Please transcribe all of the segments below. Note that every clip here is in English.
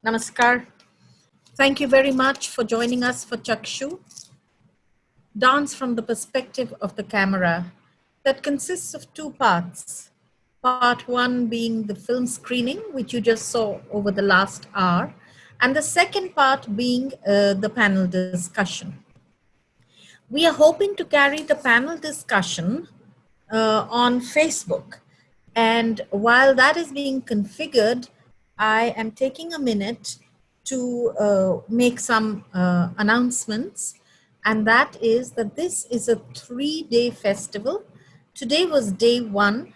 Namaskar. Thank you very much for joining us for Chakshu, Dance from the Perspective of the Camera, that consists of two parts. Part one being the film screening, which you just saw over the last hour, and the second part being the panel discussion. We are hoping to carry the panel discussion on Facebook. And while that is being configured, I am taking a minute to make some announcements. And that is that this is a 3-day festival. Today was day one.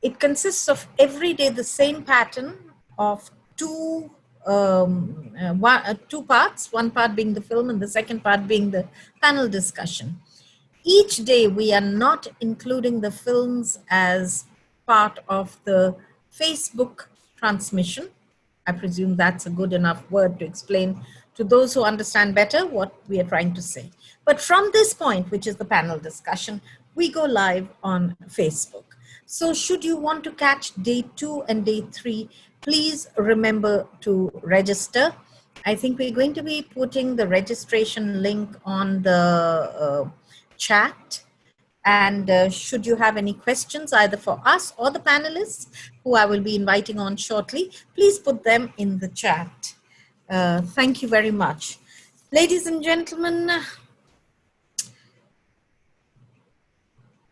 It consists of every day the same pattern of two parts, one part being the film and the second part being the panel discussion. Each day we are not including the films as part of the Facebook transmission. I presume that's a good enough word to explain to those who understand better what we are trying to say. But from this point, which is the panel discussion, we go live on Facebook. So should you want to catch day 2 and day 3, please remember to register. I think we're going to be putting the registration link on the chat. And should you have any questions either for us or the panelists, who I will be inviting on shortly, please put them in the chat. Thank you very much. Ladies and gentlemen,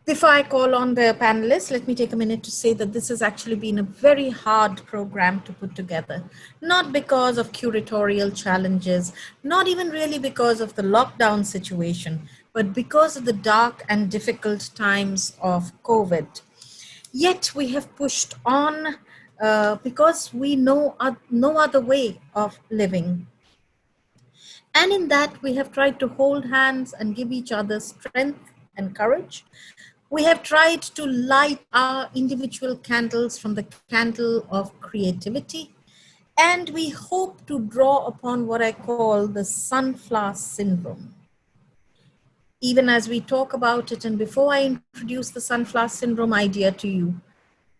before I call on the panelists, let me take a minute to say that this has actually been a very hard program to put together, not because of curatorial challenges, not even really because of the lockdown situation, but because of the dark and difficult times of COVID. Yet we have pushed on because we know no other way of living. And in that, we have tried to hold hands and give each other strength and courage. We have tried to light our individual candles from the candle of creativity. And we hope to draw upon what I call the sunflower syndrome. Even as we talk about it, and before I introduce the sunflower syndrome idea to you,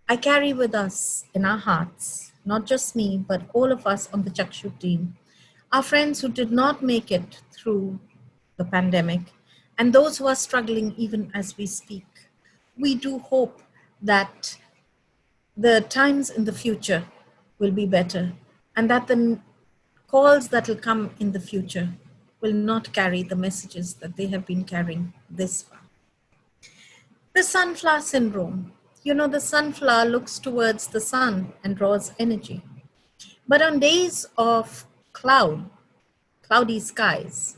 I carry with us in our hearts, not just me, but all of us on the Chakshu team, our friends who did not make it through the pandemic, and those who are struggling even as we speak. We do hope that the times in the future will be better, and that the calls that will come in the future will not carry the messages that they have been carrying this far. The sunflower syndrome. You know, the sunflower looks towards the sun and draws energy. But on days of cloudy skies,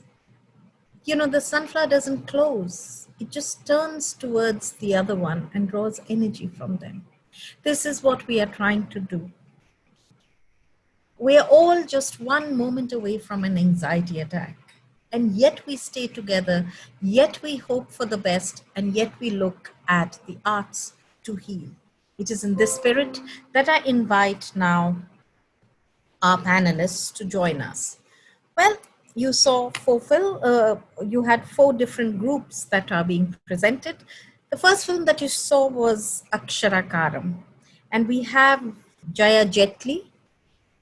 you know, the sunflower doesn't close. It just turns towards the other one and draws energy from them. This is what we are trying to do. We are all just one moment away from an anxiety attack. And yet we stay together, yet we hope for the best, and yet we look at the arts to heal. It is in this spirit that I invite now our panelists to join us. Well, you saw you had 4 different groups that are being presented. The first film that you saw was Aksharakaram, and we have Jaya Jetli,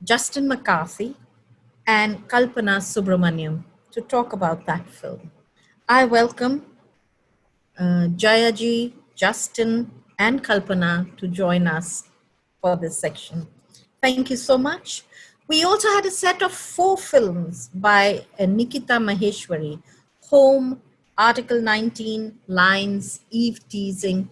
Justin McCarthy, and Kalpana Subramaniam to talk about that film. I welcome Jayaji, Justin, and Kalpana to join us for this section. Thank you so much. We also had a set of 4 films by Nikita Maheshwari: Home, Article 19, Lines, Eve Teasing,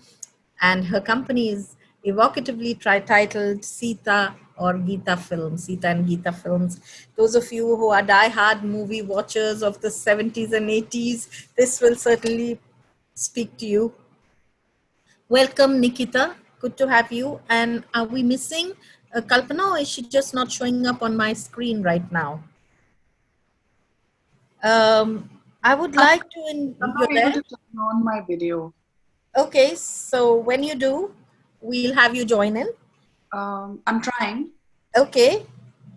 and her company is evocatively titled Sita or Geeta Films, Sita and Geeta Films. Those of you who are die-hard movie watchers of the 70s and 80s, this will certainly speak to you. Welcome, Nikita. Good to have you. And are we missing Kalpana, or is she just not showing up on my screen right now? I would like to... I'm not able to turn on my video. Okay, so when you do, we'll have you join in. I'm trying. Okay.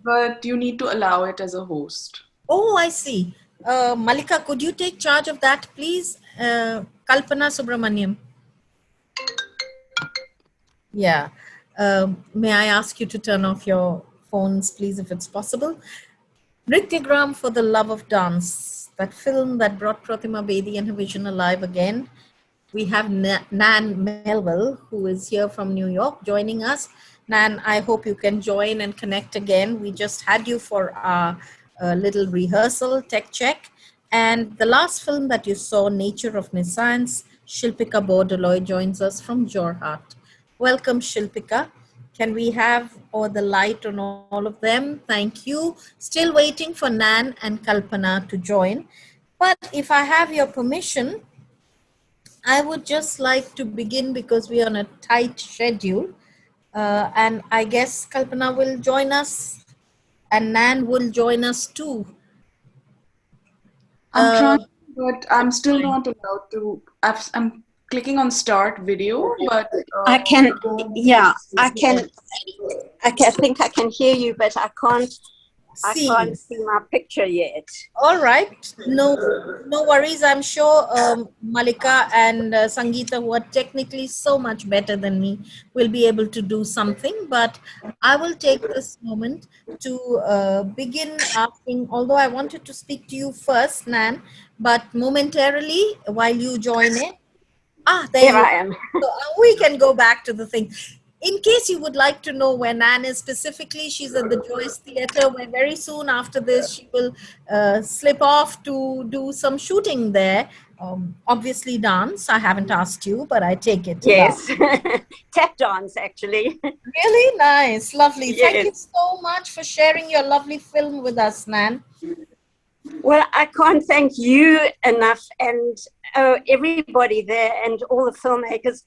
But you need to allow it as a host. Oh, I see. Malika, could you take charge of that, please? Kalpana Subramaniam. Yeah. May I ask you to turn off your phones, please, if it's possible. Nrityagram for the Love of Dance, that film that brought Pratima Bedi and her vision alive again. We have Nan Melville, who is here from New York, joining us. Nan, I hope you can join and connect again. We just had you for our little rehearsal, tech check. And the last film that you saw, Nature of Nescience, Shilpika Bordoloy joins us from Jorhat. Welcome, Shilpika. Can we have all the light on all of them? Thank you. Still waiting for Nan and Kalpana to join. But if I have your permission, I would just like to begin because we are on a tight schedule. And I guess Kalpana will join us and Nan will join us too. I'm trying, but I'm still not allowed to. I'm clicking on start video, but I can, yeah, I can. I think I can hear you, but I can't see my picture yet. All right, no worries. I'm sure Malika and Sangeeta, who are technically so much better than me, will be able to do something. But I will take this moment to begin asking, although I wanted to speak to you first, Nan, but momentarily while you join in. There I am. So we can go back to the thing. In case you would like to know where Nan is specifically, she's at the Joyce Theatre, where very soon after this she will slip off to do some shooting there. Obviously dance. I haven't asked you, but I take it. Yes, tap dance actually. Really nice, lovely. Yes. Thank you so much for sharing your lovely film with us, Nan. Well, I can't thank you enough, and everybody there and all the filmmakers.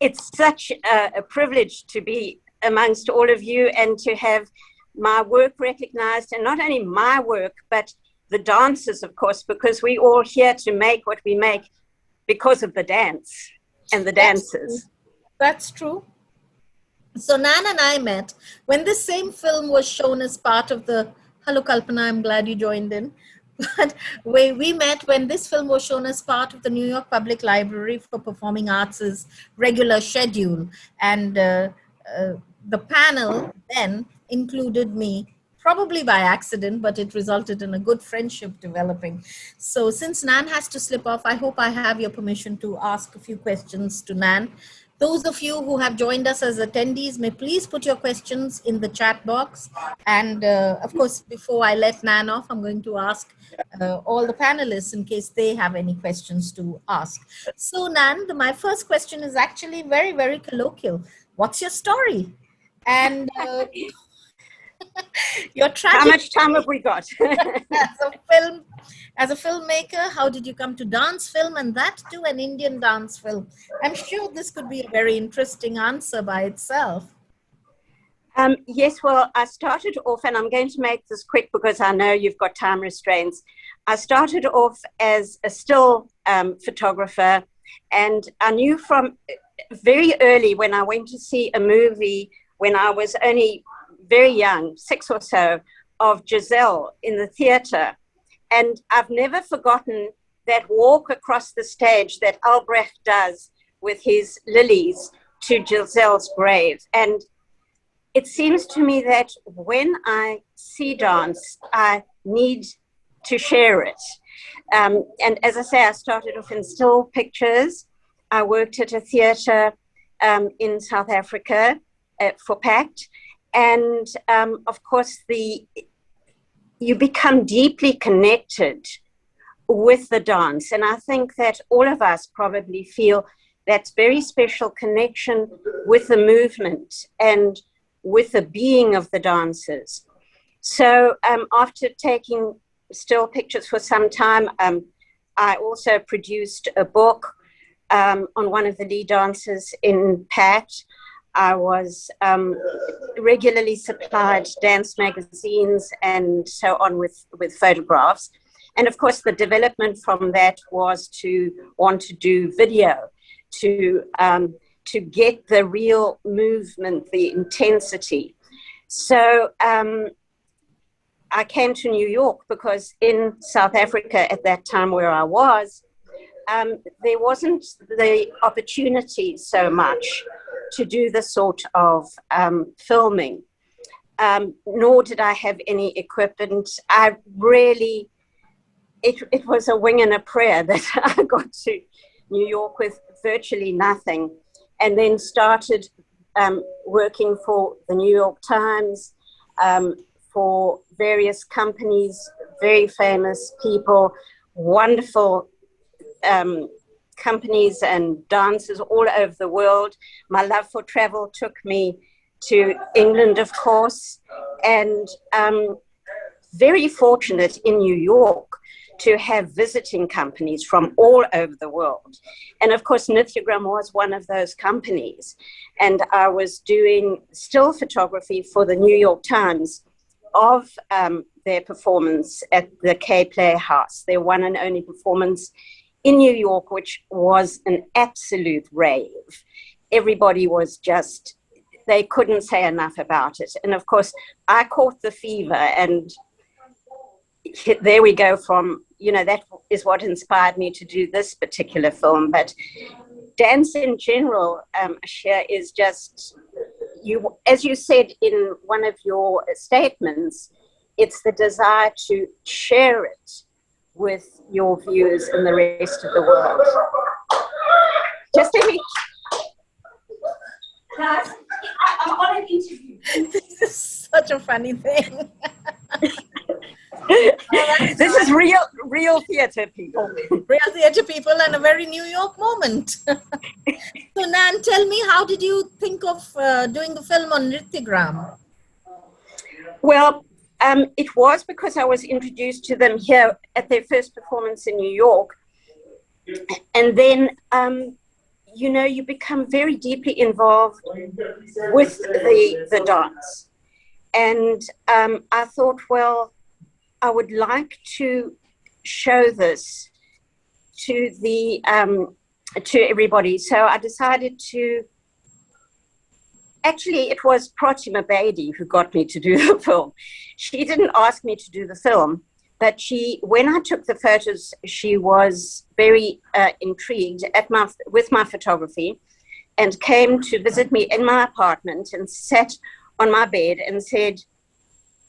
It's such a privilege to be amongst all of you and to have my work recognized, and not only my work, but the dancers, of course, because we're all here to make what we make because of the dance and the dancers. That's true. So Nan and I met when this same film was shown as part of the, hello Kalpana, I'm glad you joined in. But we met when this film was shown as part of the New York Public Library for Performing Arts' regular schedule. And the panel then included me, probably by accident, but it resulted in a good friendship developing. So since Nan has to slip off, I hope I have your permission to ask a few questions to Nan. Those of you who have joined us as attendees may please put your questions in the chat box. And of course, before I let Nan off, I'm going to ask all the panelists in case they have any questions to ask. So Nan, my first question is actually very, very colloquial. What's your story? And your tragic. How much time have we got? As a filmmaker, how did you come to dance film, and that too an Indian dance film? I'm sure this could be a very interesting answer by itself. Yes, well, I started off, and I'm going to make this quick because I know you've got time restraints. I started off as a still photographer, and I knew from very early when I went to see a movie when I was only very young, 6 or so, of Giselle in the theatre. And I've never forgotten that walk across the stage that Albrecht does with his lilies to Giselle's grave. And it seems to me that when I see dance, I need to share it. And as I say, I started off in still pictures. I worked at a theatre in South Africa for PACT. And of course, you become deeply connected with the dance. And I think that all of us probably feel that very special connection with the movement and with the being of the dancers. So after taking still pictures for some time, I also produced a book on one of the lead dancers in PACT. I was regularly supplied dance magazines and so on with photographs. And of course, the development from that was to want to do video, to get the real movement, the intensity. So I came to New York because in South Africa at that time where I was, there wasn't the opportunity so much to do the sort of filming. nor did I have any equipment. I really, it was a wing and a prayer that I got to New York with virtually nothing, and then started working for the New York Times, for various companies, very famous people, wonderful companies and dancers all over the world. My love for travel took me to England, of course, and very fortunate in New York to have visiting companies from all over the world. And of course, Nithyagram was one of those companies. And I was doing still photography for the New York Times of their performance at the K Playhouse, their one and only performance in New York, which was an absolute rave. Everybody was just, they couldn't say enough about it. And of course, I caught the fever, and there we go from, you know, that is what inspired me to do this particular film. But dance in general, Ashia, is just, you, as you said in one of your statements, it's the desire to share it with your viewers and the rest of the world. Just let me... Guys, I'm on an interview. This is such a funny thing. This is real theatre, people. Real theatre people, and a very New York moment. So Nan, tell me, how did you think of doing the film on Nrityagram? Well, it was because I was introduced to them here at their first performance in New York. And then, you know, you become very deeply involved with the dance. And I thought, well, I would like to show this to the to everybody. So I decided to, actually it was Pratima Bedi who got me to do the film. She didn't ask me to do the film, but she, when I took the photos, she was very intrigued with my photography, and came to visit me in my apartment and sat on my bed and said,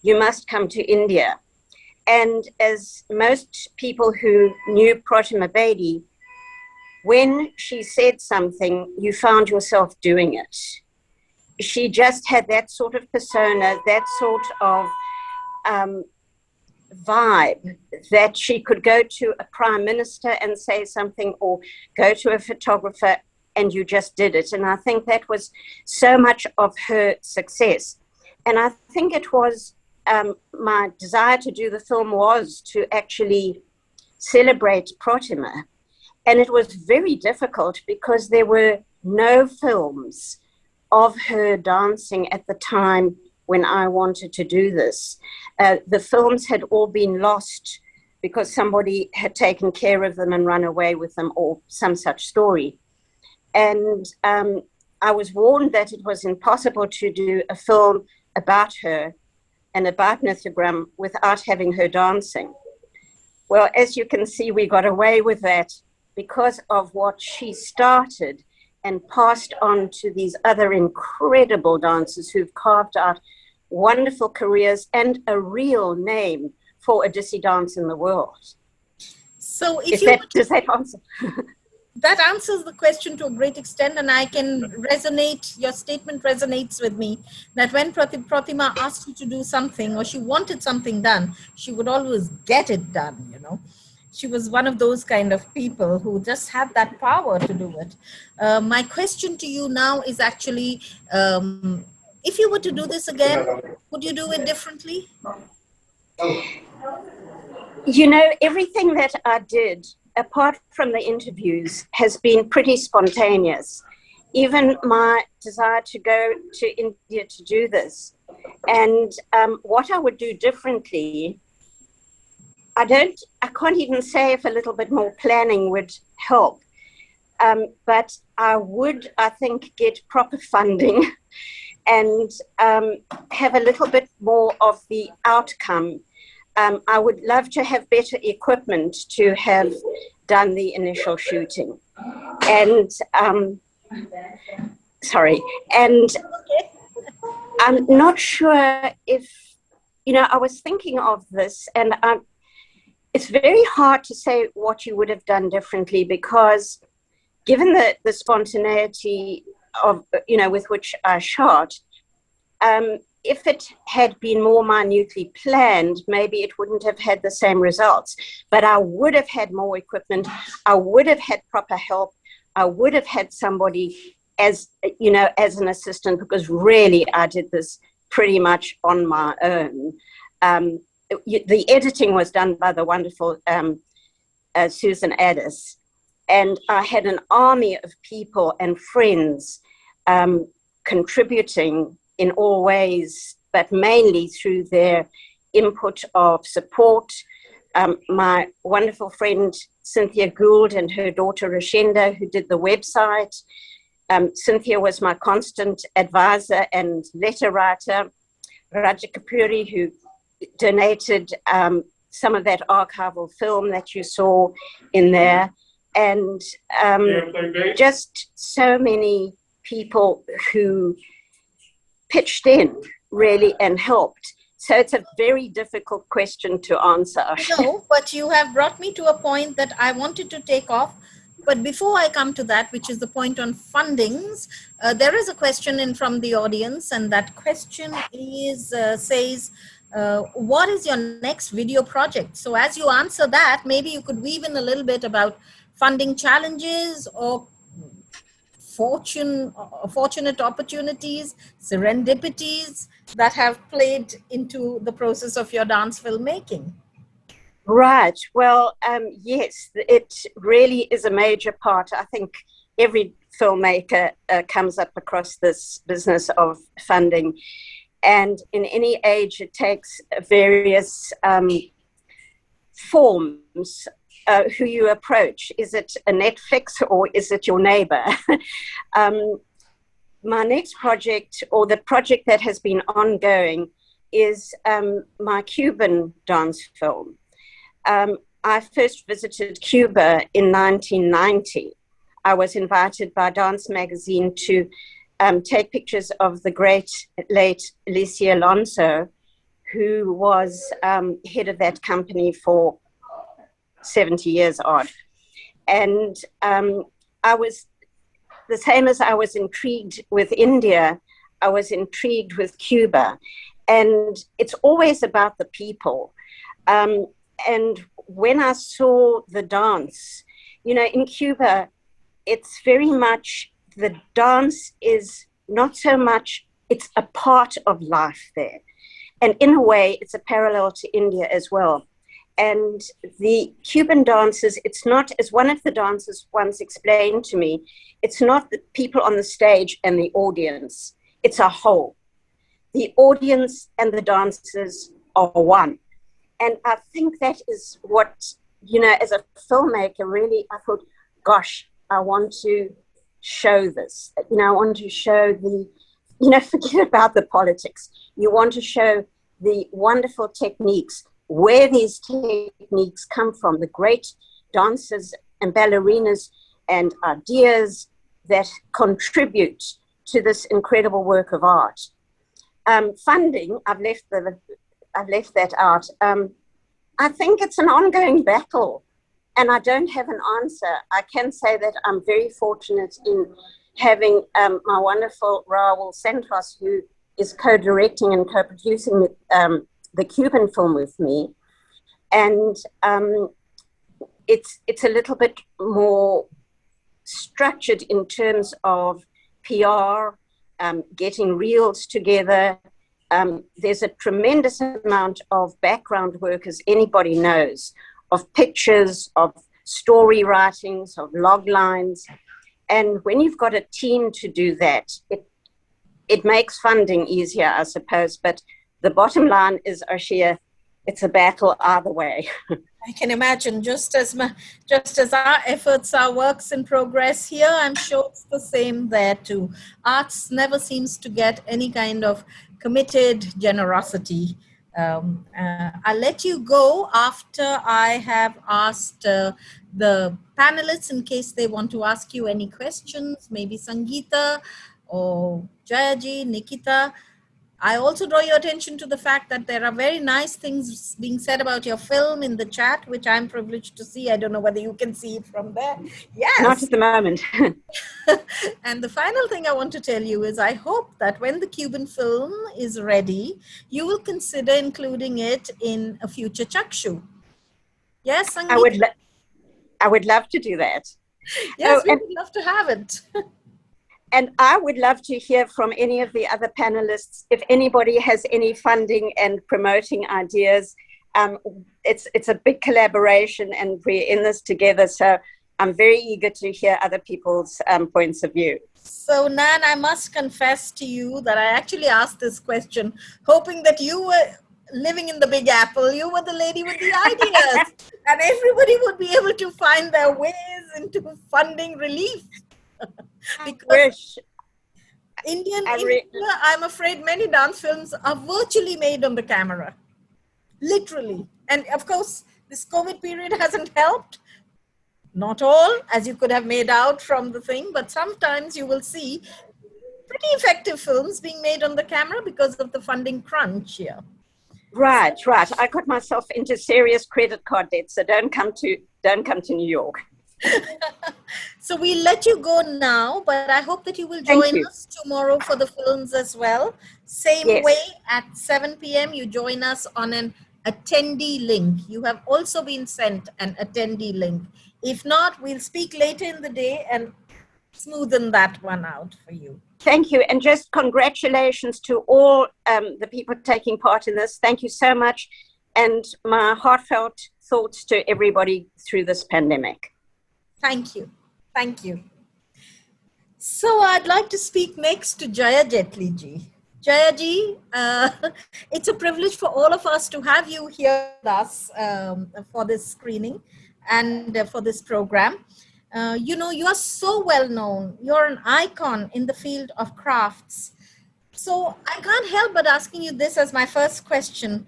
"You must come to India." And as most people who knew Pratima Bedi, when she said something, you found yourself doing it. She just had that sort of persona, that sort of vibe, that she could go to a prime minister and say something, or go to a photographer, and you just did it. And I think that was so much of her success. And I think it was my desire to do the film was to actually celebrate Pratima. And it was very difficult because there were no films of her dancing at the time when I wanted to do this. The films had all been lost because somebody had taken care of them and run away with them, or some such story. And I was warned that it was impossible to do a film about her and about Nithyagram without having her dancing. Well, as you can see, we got away with that because of what she started and passed on to these other incredible dancers who've carved out wonderful careers and a real name for Odissi dance in the world. So does that answer? That answers the question to a great extent, and I can resonate, your statement resonates with me, that when Pratima asked you to do something, or she wanted something done, she would always get it done, you know. She was one of those kind of people who just had that power to do it. My question to you now is actually, if you were to do this again, would you do it differently? You know, everything that I did, apart from the interviews, has been pretty spontaneous. Even my desire to go to India to do this. And what I would do differently, I can't even say if a little bit more planning would help. But I would, I think, get proper funding and have a little bit more of the outcome. I would love to have better equipment to have done the initial shooting. And, sorry, and I'm not sure if, I was thinking of this, and it's very hard to say what you would have done differently, because given the spontaneity of, with which I shot, if it had been more minutely planned, maybe it wouldn't have had the same results. But I would have had more equipment. I would have had proper help. I would have had somebody as an assistant, because really I did this pretty much on my own. The editing was done by the wonderful Susan Addis, and I had an army of people and friends contributing in all ways, but mainly through their input of support. My wonderful friend Cynthia Gould and her daughter Rashenda, who did the website. Cynthia was my constant advisor and letter writer. Raja Kapuri, who donated some of that archival film that you saw in there. And just so many people who pitched in, really, and helped. So it's a very difficult question to answer. No, but you have brought me to a point that I wanted to take off. But before I come to that, which is the point on fundings, there is a question in from the audience, and that question is says, what is your next video project? So as you answer that, maybe you could weave in a little bit about funding challenges or fortunate opportunities, serendipities that have played into the process of your dance filmmaking. Right. Well, yes, it really is a major part. I think every filmmaker comes up across this business of funding. And in any age, it takes various forms. Who you approach. Is it a Netflix or is it your neighbor? My next project, or the project that has been ongoing, is my Cuban dance film. I first visited Cuba in 1990. I was invited by Dance Magazine to take pictures of the great late Alicia Alonso, who was head of that company for 70 years odd. And I was the same as I was intrigued with India, I was intrigued with Cuba. And it's always about the people. And when I saw the dance, in Cuba, it's very much, the dance is not so much, it's a part of life there. And in a way, it's a parallel to India as well. And the Cuban dances, it's not, as one of the dancers once explained to me, it's not the people on the stage and the audience, it's a whole. The audience and the dancers are one. And I think that is what, as a filmmaker, really, I thought, gosh, I want to show this. I want to show forget about the politics. You want to show the wonderful techniques, where these techniques come from, the great dancers and ballerinas and ideas that contribute to this incredible work of art. Funding, I've left that out. I think it's an ongoing battle, and I don't have an answer. I can say that I'm very fortunate in having my wonderful Raul Santos, who is co-directing and co-producing the Cuban film with me. And it's a little bit more structured in terms of PR, getting reels together. There's a tremendous amount of background work, as anybody knows, of pictures, of story writings, of log lines. And when you've got a team to do that, it makes funding easier, I suppose. But the bottom line is, Ashia, it's a battle either way. I can imagine, just as our efforts are works in progress here, I'm sure it's the same there too. Arts never seems to get any kind of committed generosity. I'll let you go after I have asked the panelists in case they want to ask you any questions, maybe Sangeeta or Jayaji, Nikita. I also draw your attention to the fact that there are very nice things being said about your film in the chat, which I'm privileged to see. I don't know whether you can see it from there. Not Yes. at the moment. And the final thing I want to tell you is I hope that when the Cuban film is ready, you will consider including it in a future Chakshu. Yes, Sangeeta? I would love to do that. Yes, we would love to have it. And I would love to hear from any of the other panelists. If anybody has any funding and promoting ideas, it's a big collaboration and we're in this together. So I'm very eager to hear other people's points of view. So Nan, I must confess to you that I actually asked this question hoping that you were living in the Big Apple. You were the lady with the ideas and everybody would be able to find their ways into funding relief. Because in India, I'm afraid many dance films are virtually made on the camera, literally. And of course, this COVID period hasn't helped. Not all, as you could have made out from the thing, but sometimes you will see pretty effective films being made on the camera because of the funding crunch here. Right. I got myself into serious credit card debt, so don't come to New York. So we'll let you go now, but I hope that you will join us tomorrow for the films as well. Same way at 7 p.m. you join us on an attendee link. You have also been sent an attendee link. If not, we'll speak later in the day and smoothen that one out for you. Thank you. And just congratulations to all the people taking part in this. Thank you so much. And my heartfelt thoughts to everybody through this pandemic. Thank you. Thank you. So I'd like to speak next to Jaya Jetli ji. Jaya ji, it's a privilege for all of us to have you here with us for this screening and for this program. You know, you are so well known. You're an icon in the field of crafts. So I can't help but asking you this as my first question.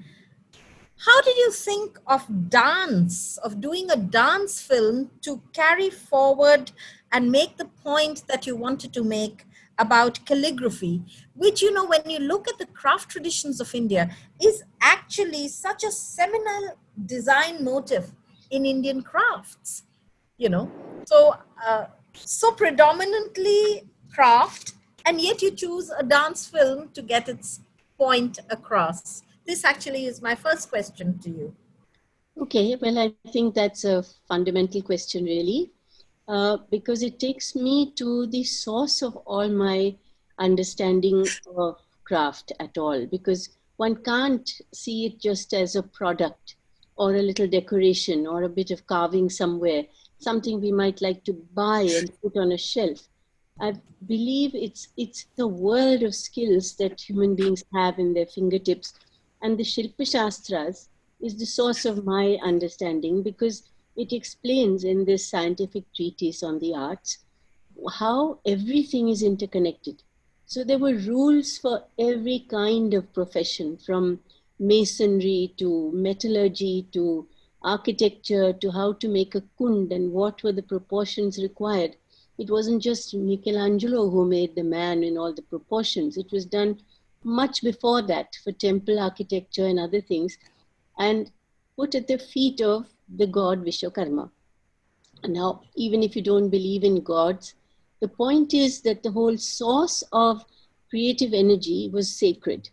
How did you think of dance, of doing a dance film to carry forward and make the point that you wanted to make about calligraphy, which, you know, when you look at the craft traditions of India, is actually such a seminal design motif in Indian crafts, you know? So, so predominantly craft, and yet you choose a dance film to get its point across. This actually is my first question to you. Okay, well, I think that's a fundamental question, really, because it takes me to the source of all my understanding of craft at all, because one can't see it just as a product or a little decoration or a bit of carving somewhere, something we might like to buy and put on a shelf. I believe it's the world of skills that human beings have in their fingertips. And the Shilpa Shastras is the source of my understanding because it explains in this scientific treatise on the arts how everything is interconnected. So there were rules for every kind of profession, from masonry to metallurgy to architecture to how to make a kund and what were the proportions required. It wasn't just Michelangelo who made the man in all the proportions. It was done much before that for temple architecture and other things, and put at the feet of the god Vishwakarma. Now, even if you don't believe in gods, the point is that the whole source of creative energy was sacred.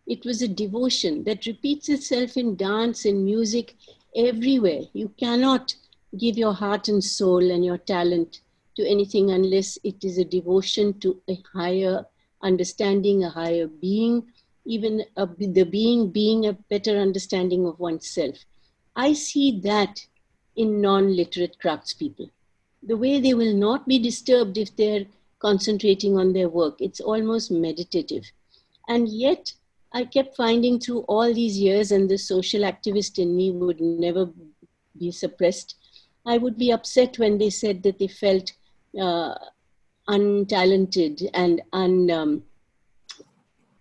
It was a devotion that repeats itself in dance and music everywhere. You cannot give your heart and soul and your talent to anything unless it is a devotion to a higher understanding, a higher being, even the being a better understanding of oneself. I see that in non-literate craftspeople. The way they will not be disturbed if they're concentrating on their work. It's almost meditative. And yet, I kept finding through all these years, and the social activist in me would never be suppressed, I would be upset when they said that they felt untalented and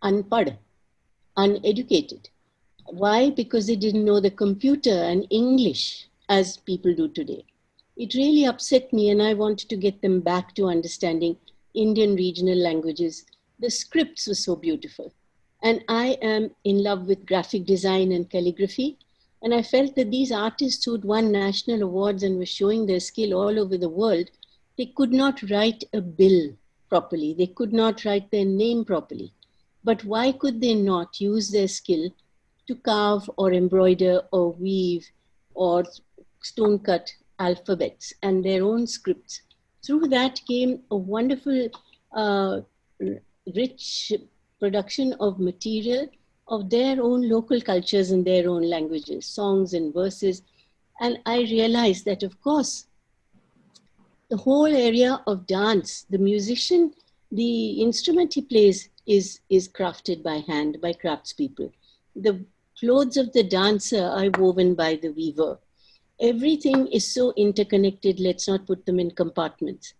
unpad, uneducated. Why? Because they didn't know the computer and English as people do today. It really upset me, and I wanted to get them back to understanding Indian regional languages. The scripts were so beautiful. And I am in love with graphic design and calligraphy. And I felt that these artists who'd won national awards and were showing their skill all over the world, they could not write a bill properly. They could not write their name properly. But why could they not use their skill to carve or embroider or weave or stone cut alphabets and their own scripts? Through that came a wonderful, rich production of material of their own local cultures and their own languages, songs and verses. And I realized that, of course, the whole area of dance, the musician, the instrument he plays is crafted by hand, by craftspeople. The clothes of the dancer are woven by the weaver. Everything is so interconnected, let's not put them in compartments.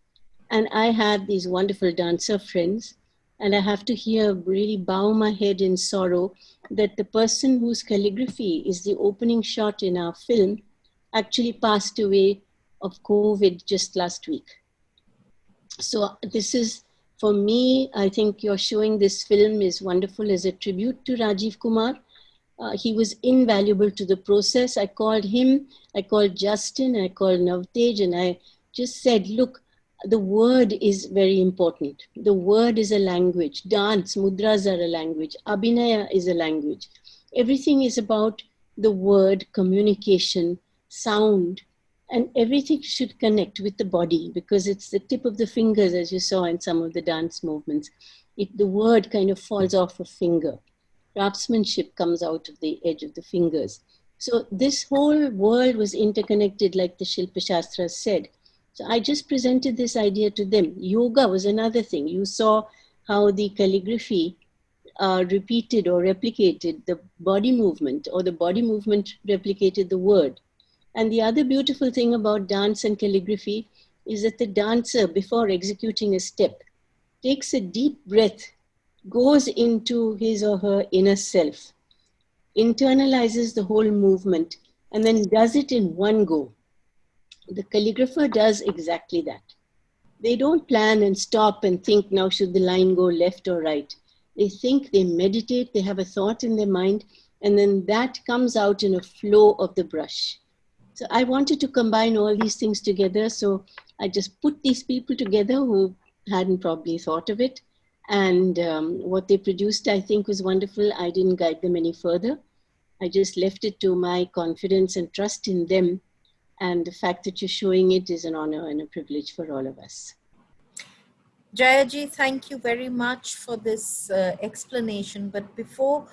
And I have these wonderful dancer friends, and I have to here really bow my head in sorrow that the person whose calligraphy is the opening shot in our film actually passed away of COVID just last week. So this is, for me, I think you're showing this film is wonderful as a tribute to Rajiv Kumar. He was invaluable to the process. I called him, I called Justin, I called Navtej, and I just said, look, the word is very important. The word is a language. Dance, mudras are a language. Abhinaya is a language. Everything is about the word, communication, sound, and everything should connect with the body because it's the tip of the fingers, as you saw in some of the dance movements. The word kind of falls off a finger. Craftsmanship comes out of the edge of the fingers. So this whole world was interconnected, like the Shilpa Shastras said. So I just presented this idea to them. Yoga was another thing. You saw how the calligraphy repeated or replicated the body movement, or the body movement replicated the word. And the other beautiful thing about dance and calligraphy is that the dancer, before executing a step, takes a deep breath, goes into his or her inner self, internalizes the whole movement, and then does it in one go. The calligrapher does exactly that. They don't plan and stop and think, now should the line go left or right. They think, they meditate, they have a thought in their mind, and then that comes out in a flow of the brush. So I wanted to combine all these things together. So I just put these people together who hadn't probably thought of it. And what they produced, I think, was wonderful. I didn't guide them any further. I just left it to my confidence and trust in them. And the fact that you're showing it is an honor and a privilege for all of us. Jayaji, thank you very much for this explanation. But before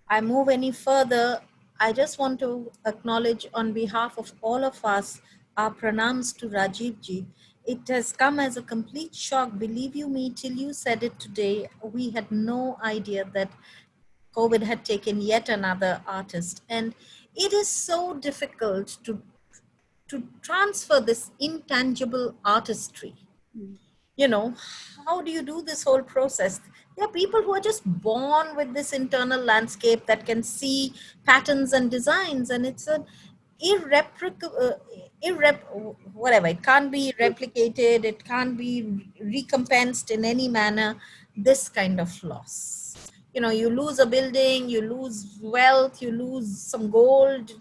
I move any further, I just want to acknowledge on behalf of all of us our pranams to Rajiv ji. It has come as a complete shock, believe you me, till you said it today. We had no idea that COVID had taken yet another artist. And it is so difficult to transfer this intangible artistry. You know, how do you do this whole process? There are people who are just born with this internal landscape that can see patterns and designs, and it's an whatever. It can't be replicated. It can't be recompensed in any manner. This kind of loss. You know, you lose a building, you lose wealth, you lose some gold,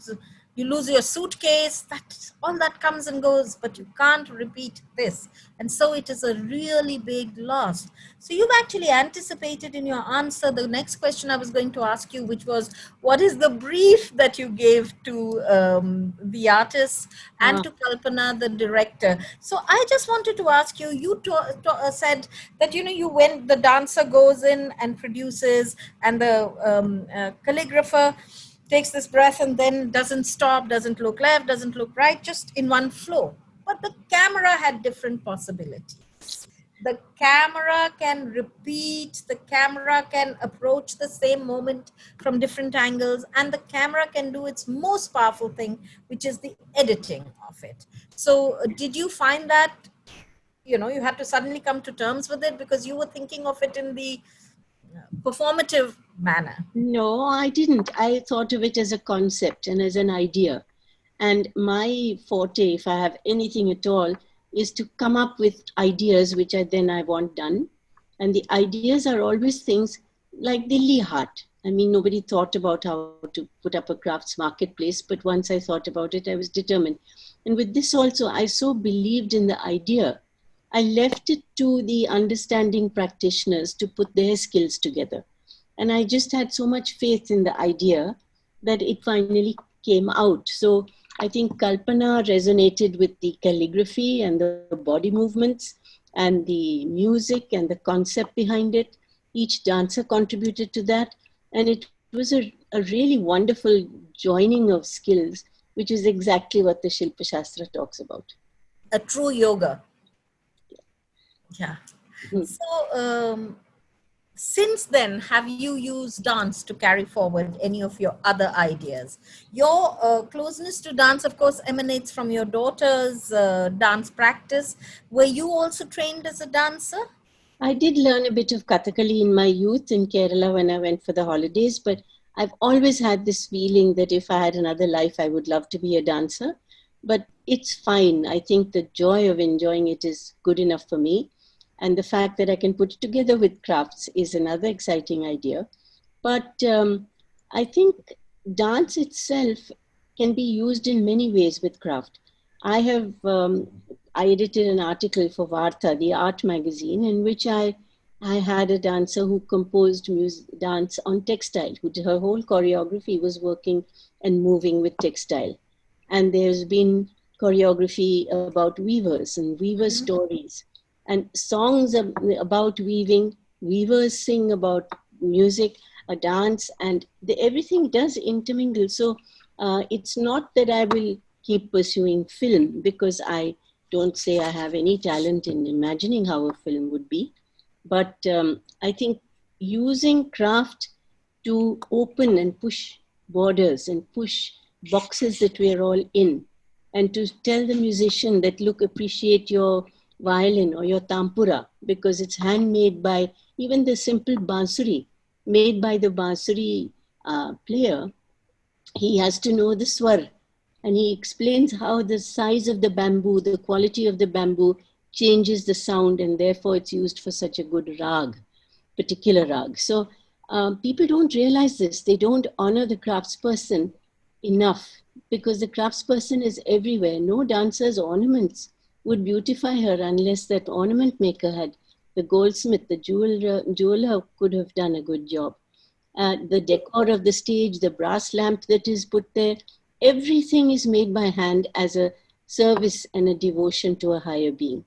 you lose your suitcase, all that comes and goes, but you can't repeat this. And so it is a really big loss. So you've actually anticipated in your answer the next question I was going to ask you, which was, what is the brief that you gave to the artists and to Kalpana, the director? So I just wanted to ask you, you said that, you know, when the dancer goes in and produces, and the calligrapher takes this breath and then doesn't stop, doesn't look left, doesn't look right, just in one flow. But the camera had different possibilities. The camera can repeat, the camera can approach the same moment from different angles, and the camera can do its most powerful thing, which is the editing of it. So did you find that, you know, you had to suddenly come to terms with it because you were thinking of it in the performative manner? No, I didn't. I thought of it as a concept and as an idea. And my forte, if I have anything at all, is to come up with ideas which I want done. And the ideas are always things like Dilli Haat. I mean, nobody thought about how to put up a crafts marketplace, but once I thought about it, I was determined. And with this also, I so believed in the idea, I left it to the understanding practitioners to put their skills together. And I just had so much faith in the idea that it finally came out. So I think Kalpana resonated with the calligraphy and the body movements and the music and the concept behind it. Each dancer contributed to that. And it was a really wonderful joining of skills, which is exactly what the Shilpa Shastra talks about. A true yoga. Yeah. Mhm. So, since then, have you used dance to carry forward any of your other ideas? Your closeness to dance, of course, emanates from your daughter's dance practice. Were you also trained as a dancer? I did learn a bit of Kathakali in my youth in Kerala when I went for the holidays, but I've always had this feeling that if I had another life, I would love to be a dancer. But it's fine. I think the joy of enjoying it is good enough for me. And the fact that I can put it together with crafts is another exciting idea. But I think dance itself can be used in many ways with craft. I edited an article for Varta, the art magazine, in which I had a dancer who composed dance on textile, her whole choreography was working and moving with textile. And there's been choreography about weavers and weaver stories and songs about weaving. Weavers sing about music, a dance, and everything does intermingle. So it's not that I will keep pursuing film, because I don't say I have any talent in imagining how a film would be. But I think using craft to open and push borders and push boxes that we're all in, and to tell the musician that, look, appreciate your violin or your tampura, because it's handmade by even the simple bansuri, made by the bansuri player. He has to know the swar, and he explains how the size of the bamboo, the quality of the bamboo changes the sound, and therefore it's used for such a good rag, particular rag. So people don't realize this. They don't honor the craftsperson enough, because the craftsperson is everywhere. No dancer's ornaments would beautify her unless that ornament maker had, the goldsmith, the jeweler could have done a good job. The decor of the stage, the brass lamp that is put there, everything is made by hand as a service and a devotion to a higher being.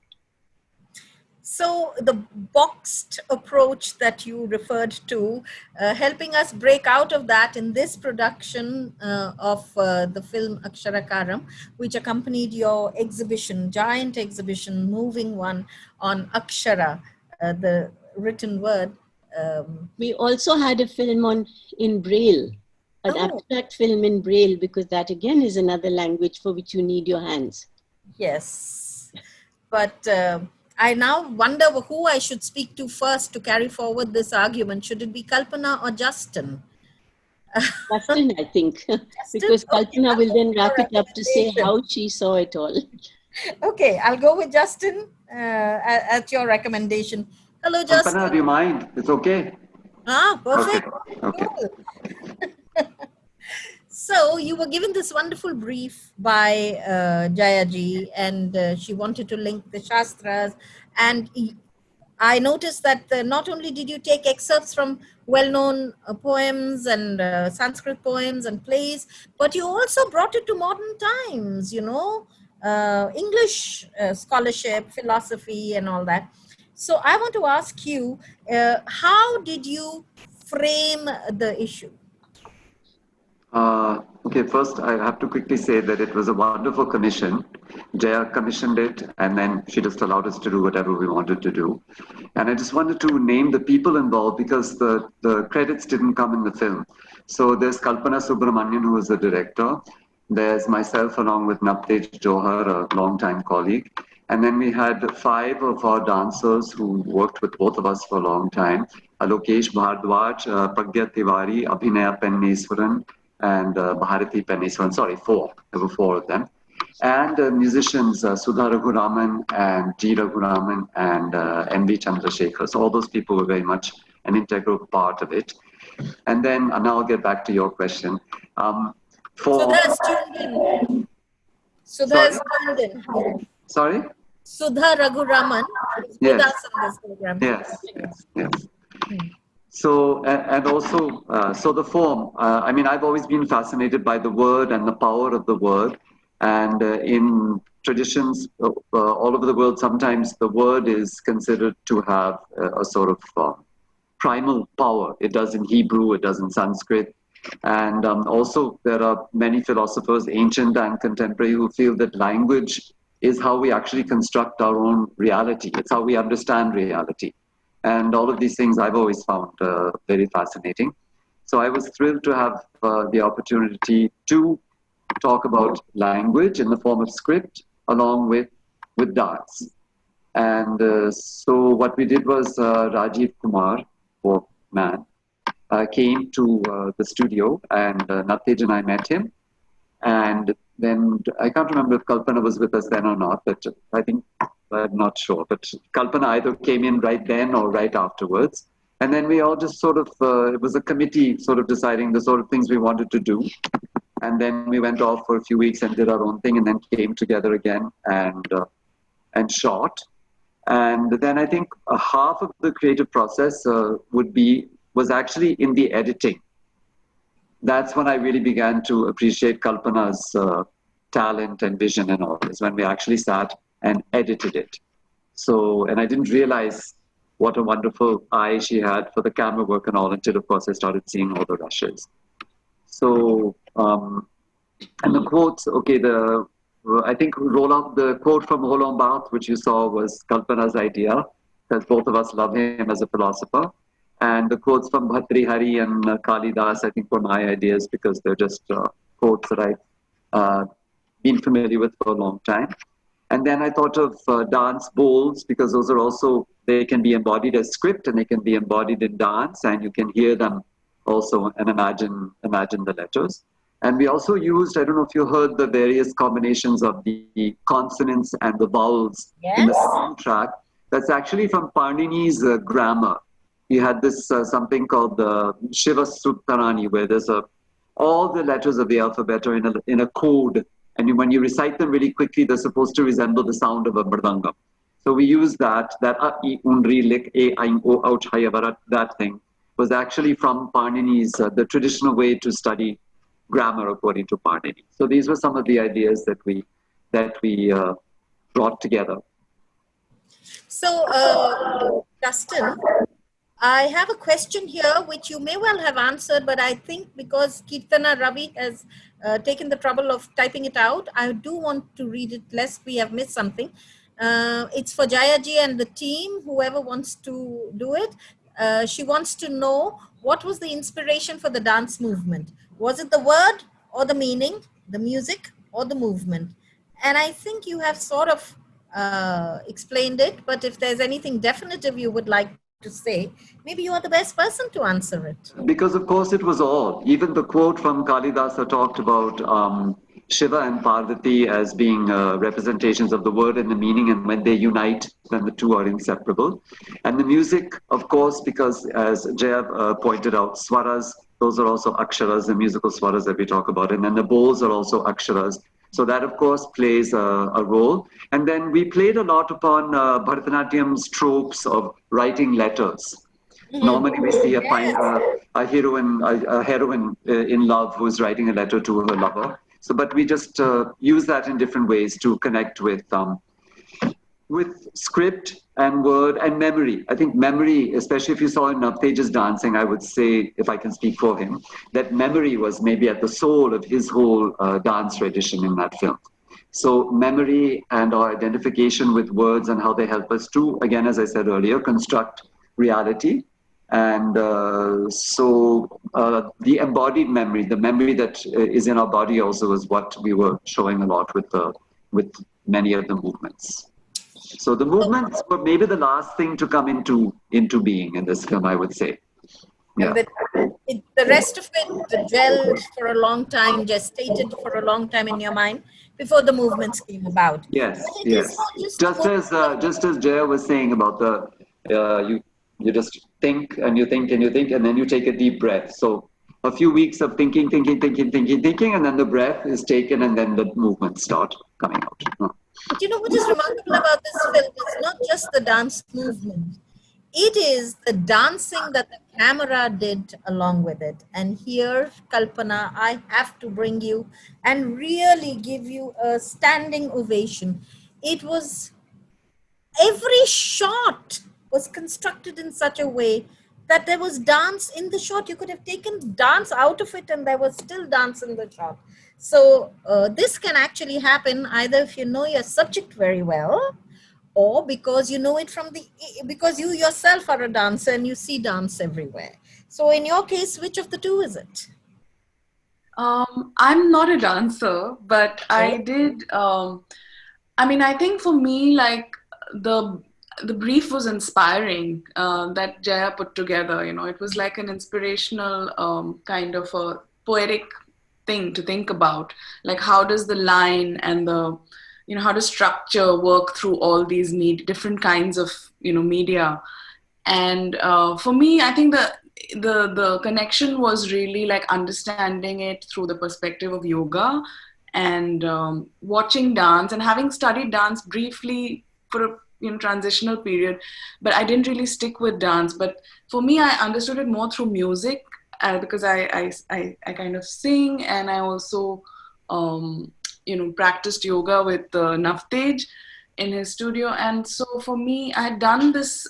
So the boxed approach that you referred to, helping us break out of that in this production of the film Aksharakaram, which accompanied your exhibition, giant exhibition, moving one on Akshara, the written word. We also had a film in Braille, an abstract film in Braille, because that again is another language for which you need your hands. Yes, but I now wonder who I should speak to first to carry forward this argument. Should it be Kalpana or Justin? Justin, I think, because Kalpana will then wrap it up to say how she saw it all. Okay, I'll go with Justin at your recommendation. Hello, Justin. Kalpana, do you mind? It's okay. Ah, perfect. Okay. Cool. So you were given this wonderful brief by Jayaji, and she wanted to link the Shastras. And I noticed that not only did you take excerpts from well-known poems and Sanskrit poems and plays, but you also brought it to modern times, English scholarship, philosophy, and all that. So I want to ask you, how did you frame the issue? Okay, first I have to quickly say that it was a wonderful commission. Jaya commissioned it, and then she just allowed us to do whatever we wanted to do. And I just wanted to name the people involved, because the credits didn't come in the film. So there's Kalpana Subramanian, who is the director. There's myself along with Naptej Johar, a longtime colleague. And then we had 5 of our dancers who worked with both of us for a long time. Alokesh Bhardwaj, Pragya Tiwari, Abhinaya Penneswaran, and Bharati Penneswaran. Sorry, 4. There were 4 of them. And musicians, Sudha Raghuraman and G. Raghuraman and M.V. Chandrasekhar. So all those people were very much an integral part of it. And then now I'll get back to your question. Sudha's tuned in. Sudha's tuned in. Sorry? Sudha Raghuraman is with us in this program. Yes. So, and also, so the form, I mean, I've always been fascinated by the word and the power of the word. And in traditions all over the world, sometimes the word is considered to have a sort of primal power. It does in Hebrew, it does in Sanskrit. And also, there are many philosophers, ancient and contemporary, who feel that language is how we actually construct our own reality. It's how we understand reality. And all of these things I've always found very fascinating. So I was thrilled to have the opportunity to talk about language in the form of script along with dance. And so what we did was Rajiv Kumar, poor man, came to the studio, and Natej and I met him. And then I can't remember if Kalpana was with us then or not, but I think, I'm not sure. But Kalpana either came in right then or right afterwards. And then we all just sort of, it was a committee sort of deciding the sort of things we wanted to do. And then we went off for a few weeks and did our own thing, and then came together again and shot. And then I think half of the creative process was actually in the editing. That's when I really began to appreciate Kalpana's talent and vision and all this, when we actually sat and edited it. So, and I didn't realize what a wonderful eye she had for the camera work and all until, of course, I started seeing all the rushes. So, and the quotes, okay, I think the quote from Roland Barthes, which you saw, was Kalpana's idea, because both of us love him as a philosopher. And the quotes from Bhartrihari and Kalidas, I think, were my ideas, because they're just quotes that I've been familiar with for a long time. And then I thought of dance bowls, because those are also, they can be embodied as script and they can be embodied in dance, and you can hear them also and imagine the letters. And we also used, I don't know if you heard the various combinations of the consonants and the vowels in the soundtrack. That's actually from Parnini's grammar. He had this something called the Shiva Suttarani, where there's all the letters of the alphabet are in a code. And when you recite them really quickly, they're supposed to resemble the sound of a mridangam. So we use that a, I, unri, lik, a, I, o, ouch, hayavarat, that thing was actually from Parnini's, the traditional way to study grammar according to Parnini. So these were some of the ideas that we brought together. So, Justin, I have a question here which you may well have answered, but I think because Kirtana Ravi has taken the trouble of typing it out, I do want to read it lest we have missed something. It's for Jayaji and the team, whoever wants to do it. She wants to know, what was the inspiration for the dance movement? Was it the word or the meaning, the music or the movement? And I think you have sort of explained it, but if there's anything definitive you would like to say, maybe you are the best person to answer it. Because of course it was all. Even the quote from Kalidasa talked about Shiva and Parvati as being representations of the word and the meaning, and when they unite, then the two are inseparable. And the music, of course, because as Jaya pointed out, swaras, those are also aksharas, the musical swaras that we talk about, and then the bowls are also aksharas. So that, of course, plays a role. And then we played a lot upon Bharatanatyam's tropes of writing letters. Mm-hmm. Normally we see a heroine in love who is writing a letter to her lover. So, but we just use that in different ways to connect with script and word and memory. I think memory, especially if you saw in Navtej's dancing, I would say, if I can speak for him, that memory was maybe at the soul of his whole dance tradition in that film. So memory and our identification with words and how they help us to, again, as I said earlier, construct reality. And so the embodied memory, the memory that is in our body also, is what we were showing a lot with many of the movements. So the movements were maybe the last thing to come into being in this film, I would say. Yeah. The rest of it gelled for a long time, gestated for a long time in your mind before the movements came about. Yes, yes. Just as Jaya was saying about You just think and you think and you think, and then you take a deep breath. So a few weeks of thinking, and then the breath is taken, and then the movements start coming out. But you know what is remarkable about this film is not just the dance movement. It is the dancing that the camera did along with it. And here, Kalpana, I have to bring you and really give you a standing ovation. It was every shot was constructed in such a way that there was dance in the shot. You could have taken dance out of it and there was still dance in the shot. So this can actually happen either if you know your subject very well, or because you know it from the, because you yourself are a dancer and you see dance everywhere. So in your case, which of the two is it? I'm not a dancer, but I did. I mean, I think for me, like the the brief was inspiring that Jaya put together. You know, it was like an inspirational kind of a poetic thing to think about. Like, how does the line and the, you know, how does structure work through all these different kinds of, you know, media. And for me, I think the connection was really like understanding it through the perspective of yoga and watching dance and having studied dance briefly for a, you know, transitional period, but I didn't really stick with dance. But for me, I understood it more through music because I kind of sing, and I also you know, practiced yoga with Navtej in his studio. And so for me, I had done this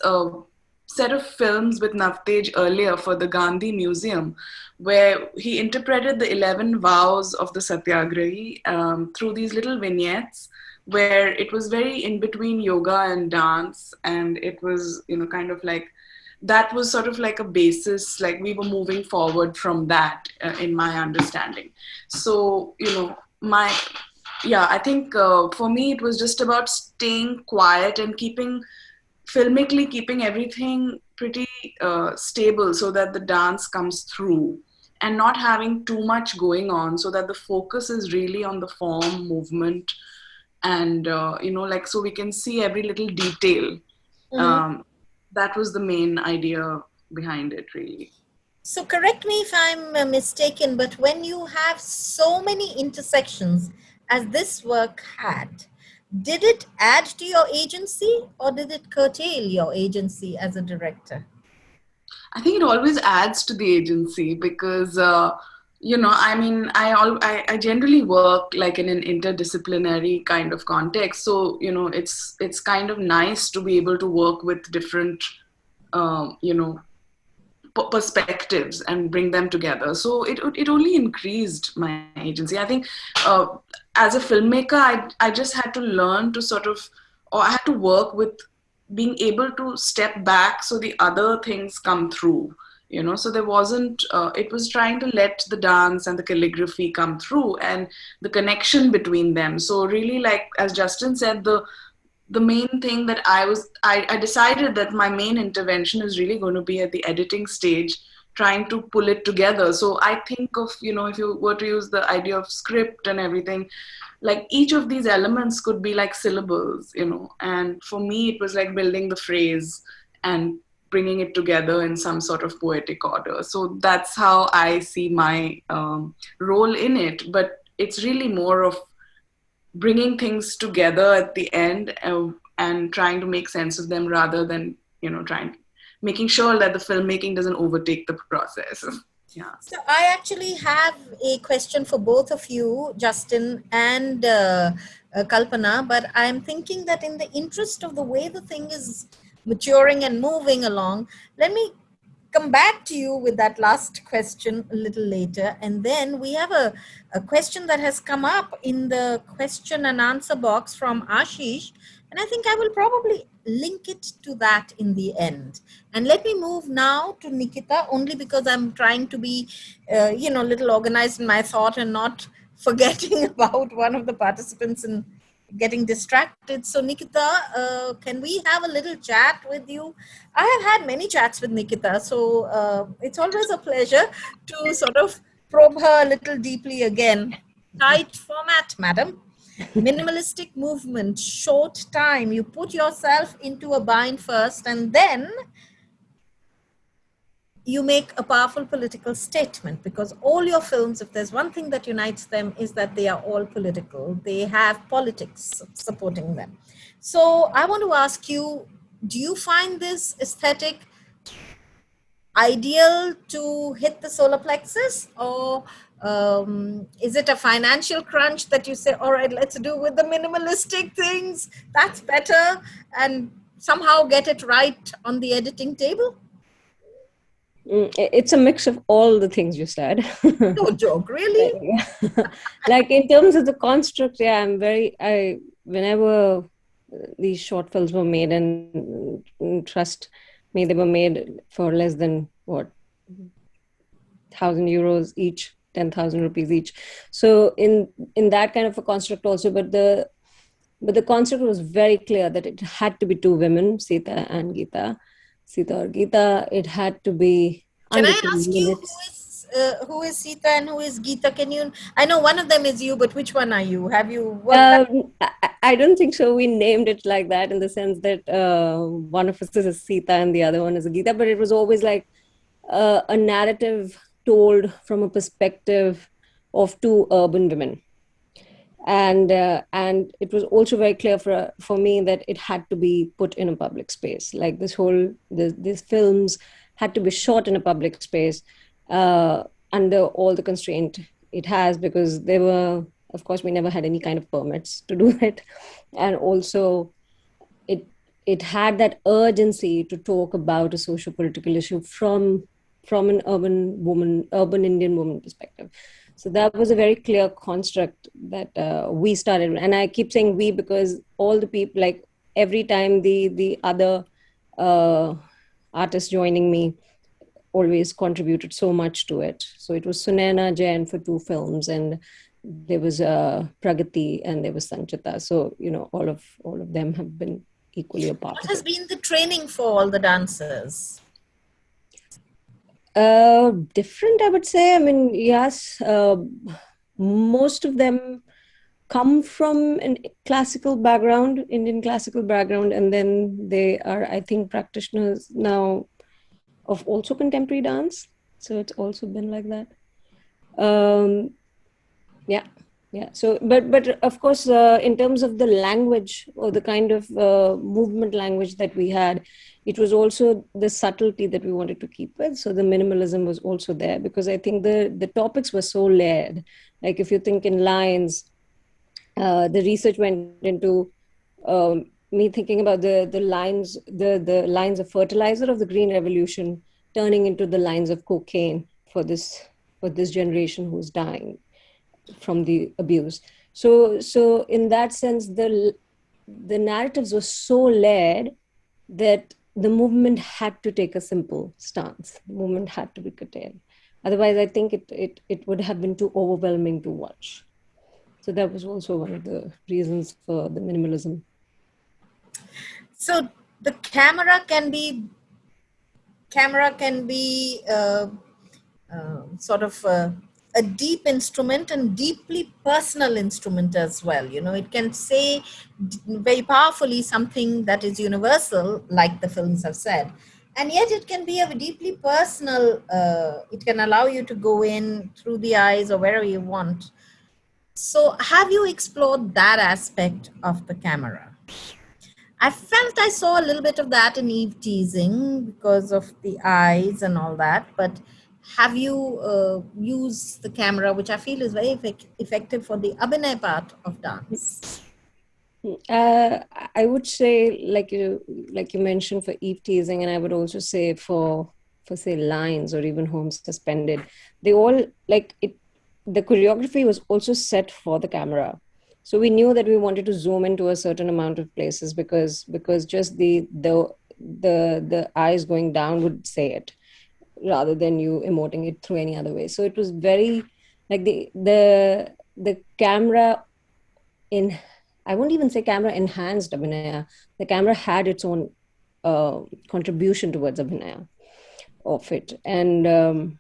set of films with Navtej earlier for the Gandhi Museum, where he interpreted the 11 vows of the Satyagrahi through these little vignettes, where it was very in between yoga and dance. And it was, you know, kind of like, that was sort of like a basis, like we were moving forward from that in my understanding. So, you know, yeah, I think for me, it was just about staying quiet and filmically keeping everything pretty stable so that the dance comes through, and not having too much going on, so that the focus is really on the form, movement, and you know, like, so we can see every little detail. That was the main idea behind it, really. So correct me if I'm mistaken, but when you have so many intersections as this work had, did it add to your agency or did it curtail your agency as a director? I think it always adds to the agency because, you know, I mean, I generally work like in an interdisciplinary kind of context. So, you know, it's kind of nice to be able to work with different, you know, perspectives and bring them together. So it only increased my agency. I think as a filmmaker, I just had to learn to sort of, or I had to work with being able to step back so the other things come through, you know. So there wasn't it was trying to let the dance and the calligraphy come through and the connection between them. So really, like as Justin said, the main thing that I decided that my main intervention is really going to be at the editing stage, trying to pull it together. So I think of, you know, if you were to use the idea of script and everything, like each of these elements could be like syllables, you know. And for me, it was like building the phrase and bringing it together in some sort of poetic order. So that's how I see my role in it. But it's really more of bringing things together at the end and trying to make sense of them, rather than, you know, making sure that the filmmaking doesn't overtake the process. Yeah. So I actually have a question for both of you, Justin and Kalpana, but I'm thinking that in the interest of the way the thing is maturing and moving along, let me come back to you with that last question a little later. And then we have a question that has come up in the question and answer box from Ashish. And I think I will probably link it to that in the end. And let me move now to Nikita, only because I'm trying to be, you know, a little organized in my thought and not forgetting about one of the participants and getting distracted. So Nikita, can we have a little chat with you? I have had many chats with Nikita, so it's always a pleasure to sort of probe her a little deeply again. Tight format, madam. Minimalistic movement, short time. You put yourself into a bind first and then you make a powerful political statement, because all your films, if there's one thing that unites them, is that they are all political. They have politics supporting them. So I want to ask you, do you find this aesthetic ideal to hit the solar plexus, or is it a financial crunch that you say, all right, let's do with the minimalistic things, that's better, and somehow get it right on the editing table? It's a mix of all the things you said. No joke, really? Like in terms of the construct, yeah, whenever these short films were made, and trust me, they were made for less than what, €1,000 each, 10,000 rupees each. So in that kind of a construct also, but the concept was very clear that it had to be two women, Sita and Geeta. Sita or Geeta, it had to be Can under I 2 ask minutes. you who is Sita and who is Geeta? Can you? I know one of them is you, but which one are you? Have you worked that? I don't think so. We named it like that in the sense that one of us is a Sita and the other one is a Geeta, but it was always like a narrative told from a perspective of two urban women. And it was also very clear for me that it had to be put in a public space. Like these films had to be shot in a public space under all the constraint it has, because they were, of course, we never had any kind of permits to do it, and also it had that urgency to talk about a socio-political issue from an urban Indian woman perspective. So that was a very clear construct that we started. And I keep saying we because all the people, like every time the other artists joining me always contributed so much to it. So it was Sunaina Jain for 2 films, and there was Pragati, and there was Sanchita. So, all of them have been equally a part of it. What has been the training for all the dancers? Different, I would say. I mean, yes, most of them come from an classical background, Indian classical background, and then they are, I think, practitioners now of also contemporary dance. So it's also been like that. Yeah. So, but of course, in terms of the language or the kind of movement language that we had, it was also the subtlety that we wanted to keep with. So the minimalism was also there, because I think the topics were so layered. Like if you think in lines, the research went into me thinking about the lines, the lines of fertilizer of the Green Revolution turning into the lines of cocaine for this generation who's dying from the abuse. So in that sense, the narratives were so layered that the movement had to take a simple stance. The movement had to be curtailed. Otherwise, I think it would have been too overwhelming to watch. So that was also one of the reasons for the minimalism. So the camera can be sort of a deep instrument and deeply personal instrument as well. It can say very powerfully something that is universal, like the films have said. And yet it can be a deeply personal, it can allow you to go in through the eyes or wherever you want. So have you explored that aspect of the camera? I felt I saw a little bit of that in Eve Teasing because of the eyes and all that, but have you used the camera, which I feel is very effective for the Abhinay part of dance? I would say, like you mentioned, for Eve Teasing, and I would also say for say Lines or even Home Suspended, they all, like it, the choreography was also set for the camera. So we knew that we wanted to zoom into a certain amount of places because just the eyes going down would say it, rather than you emoting it through any other way. So it was very like the camera in, I won't even say camera enhanced Abhinaya. The camera had its own contribution towards Abhinaya of it. And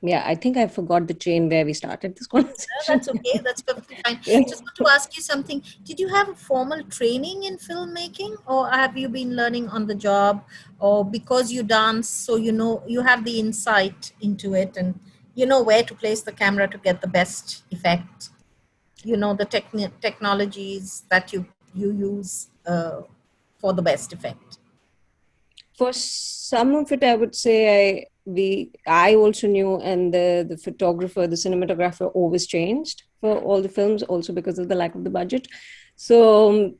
Yeah, I think I forgot the chain where we started this conversation. No, that's okay. That's perfectly fine. Yeah. Just want to ask you something. Did you have a formal training in filmmaking, or have you been learning on the job, or because you dance, so you know you have the insight into it, and you know where to place the camera to get the best effect? You know the technologies that you use for the best effect. For some of it, I would say I also knew, and the photographer, the cinematographer always changed for all the films, also because of the lack of the budget. So,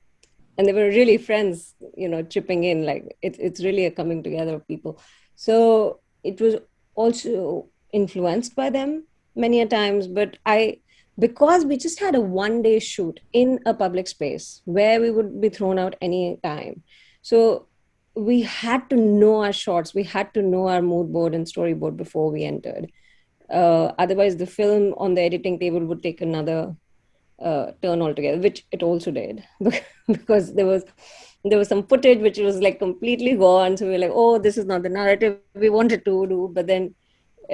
and they were really friends, chipping in. Like it's really a coming together of people. So it was also influenced by them many a times. But because we just had a 1 day shoot in a public space where we would be thrown out any time. So we had to know our shots, we had to know our mood board and storyboard before we entered. Otherwise, the film on the editing table would take another turn altogether, which it also did because there was some footage which was like completely gone. So we were like, oh, this is not the narrative we wanted to do. But then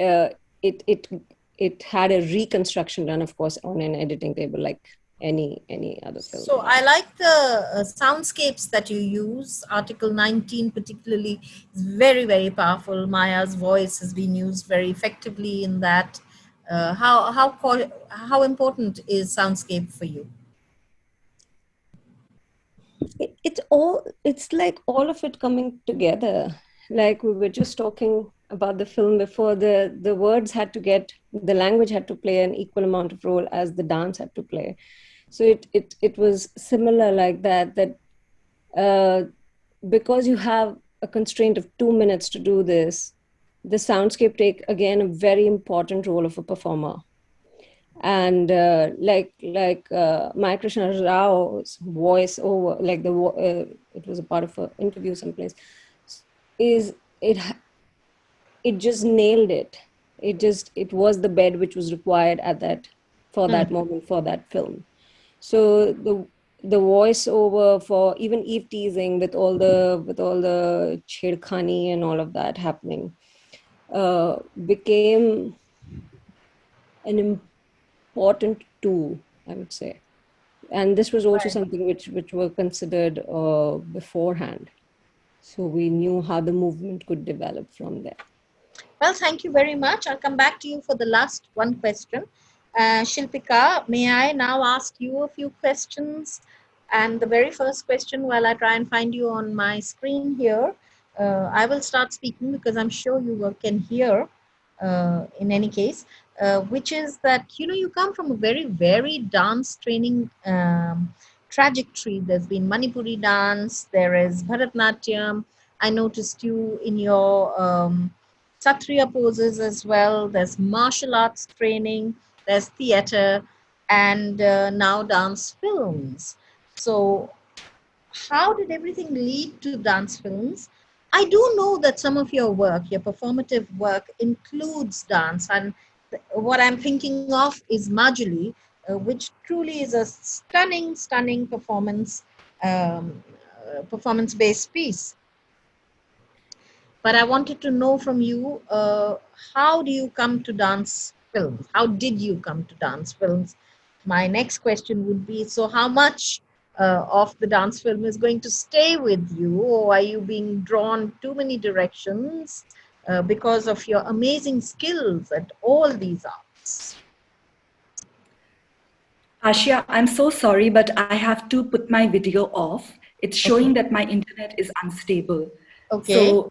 uh, it had a reconstruction done, of course, on an editing table like any other film. So I like the soundscapes that you use. Article 19 particularly is very, very powerful. Maya's voice has been used very effectively in that. How important is soundscape for you? It's like all of it coming together. Like we were just talking about the film before, the words had to get, the language had to play an equal amount of role as the dance had to play. So it was similar like that uh, because you have a constraint of 2 minutes to do this, the soundscape take again a very important role of a performer. And Maya Krishna Rao's voice over, like it was a part of an interview someplace, is it just nailed it. It was the bed which was required at that, for that moment, for that film. So the voiceover for even Eve teasing with all the chedkhani and all of that happening became an important tool, I would say. And this was also Right. something which were considered beforehand. So we knew how the movement could develop from there. Well, thank you very much. I'll come back to you for the last one question. Shilpika, may I now ask you a few questions? And the very first question, while I try and find you on my screen here, I will start speaking because I'm sure you can hear in any case, which is that, you come from a very varied dance training trajectory. There's been Manipuri dance, there is Bharatnatyam. I noticed you in your Satriya poses as well. There's martial arts training, there's theater, and now dance films. So, how did everything lead to dance films? I do know that some of your work, your performative work, includes dance, and what I'm thinking of is Majuli, which truly is a stunning, stunning performance-based piece. But I wanted to know from you, how do you come to dance films? How did you come to dance films? My next question would be, so how much of the dance film is going to stay with you, or are you being drawn too many directions because of your amazing skills at all these arts? Ashia, I'm so sorry, but I have to put my video off. It's showing Okay. that my internet is unstable. Okay. So,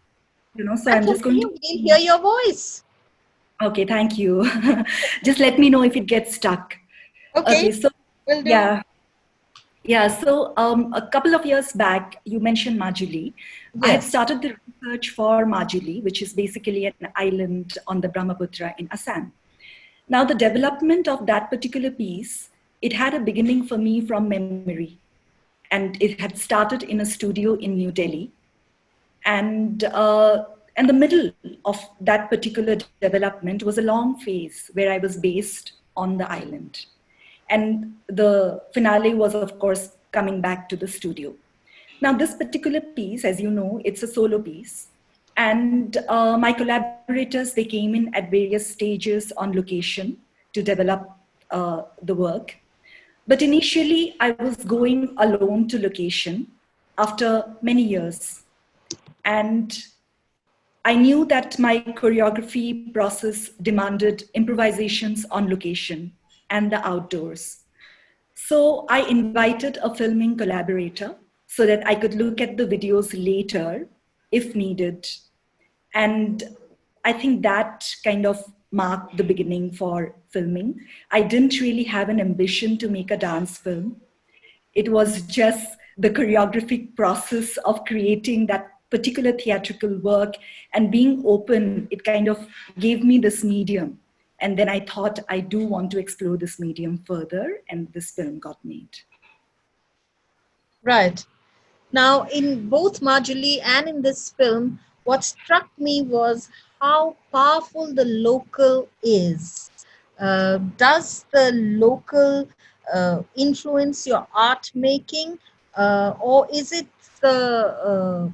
so I'm That's just going okay. to. We'll hear your voice. Okay, thank you. Just let me know if it gets stuck. Okay, Okay. so Will do. yeah, yeah. So a couple of years back, you mentioned Majuli. I had Yes. started the research for Majuli, which is basically an island on the Brahmaputra in Assam. Now, the development of that particular piece, it had a beginning for me from memory. And it had started in a studio in New Delhi. And the middle of that particular development was a long phase where I was based on the island. And the finale was, of course, coming back to the studio. Now, this particular piece, as you know, it's a solo piece. And my collaborators, they came in at various stages on location to develop the work. But initially, I was going alone to location after many years. And I knew that my choreography process demanded improvisations on location and the outdoors. So I invited a filming collaborator so that I could look at the videos later if needed. And I think that kind of marked the beginning for filming. I didn't really have an ambition to make a dance film. It was just the choreographic process of creating that particular theatrical work and being open. It kind of gave me this medium. And then I thought I do want to explore this medium further, and this film got made. Right. Now, in both Marjali and in this film, what struck me was how powerful the local is. Does the local influence your art making, or is it the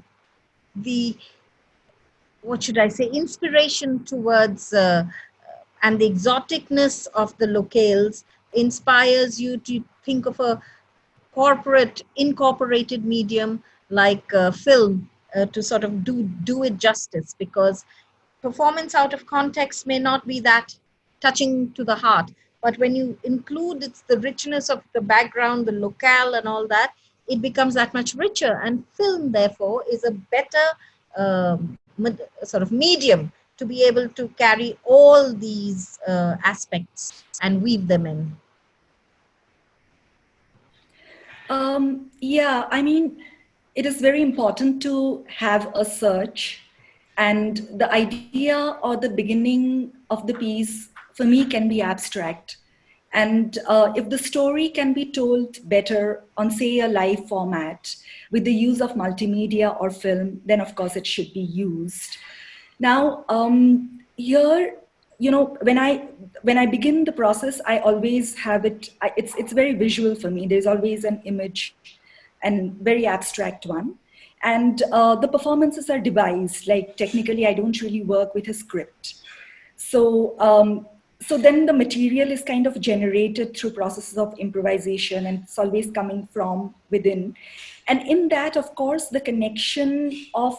what should I say, inspiration towards and the exoticness of the locales inspires you to think of a corporate incorporated medium like film to sort of do it justice, because performance out of context may not be that touching to the heart, but when you include it's the richness of the background, the locale and all that, it becomes that much richer, and film therefore is a better sort of medium to be able to carry all these aspects and weave them in. Yeah, I mean, it is very important to have a search, and the idea or the beginning of the piece for me can be abstract. And if the story can be told better on, say, a live format with the use of multimedia or film, then of course it should be used. Now, here, you know, when I begin the process, I always have it. It's very visual for me. There's always an image, and very abstract one. And the performances are devised. Like technically, I don't really work with a script. So then the material is kind of generated through processes of improvisation, and it's always coming from within. And in that, of course, the connection of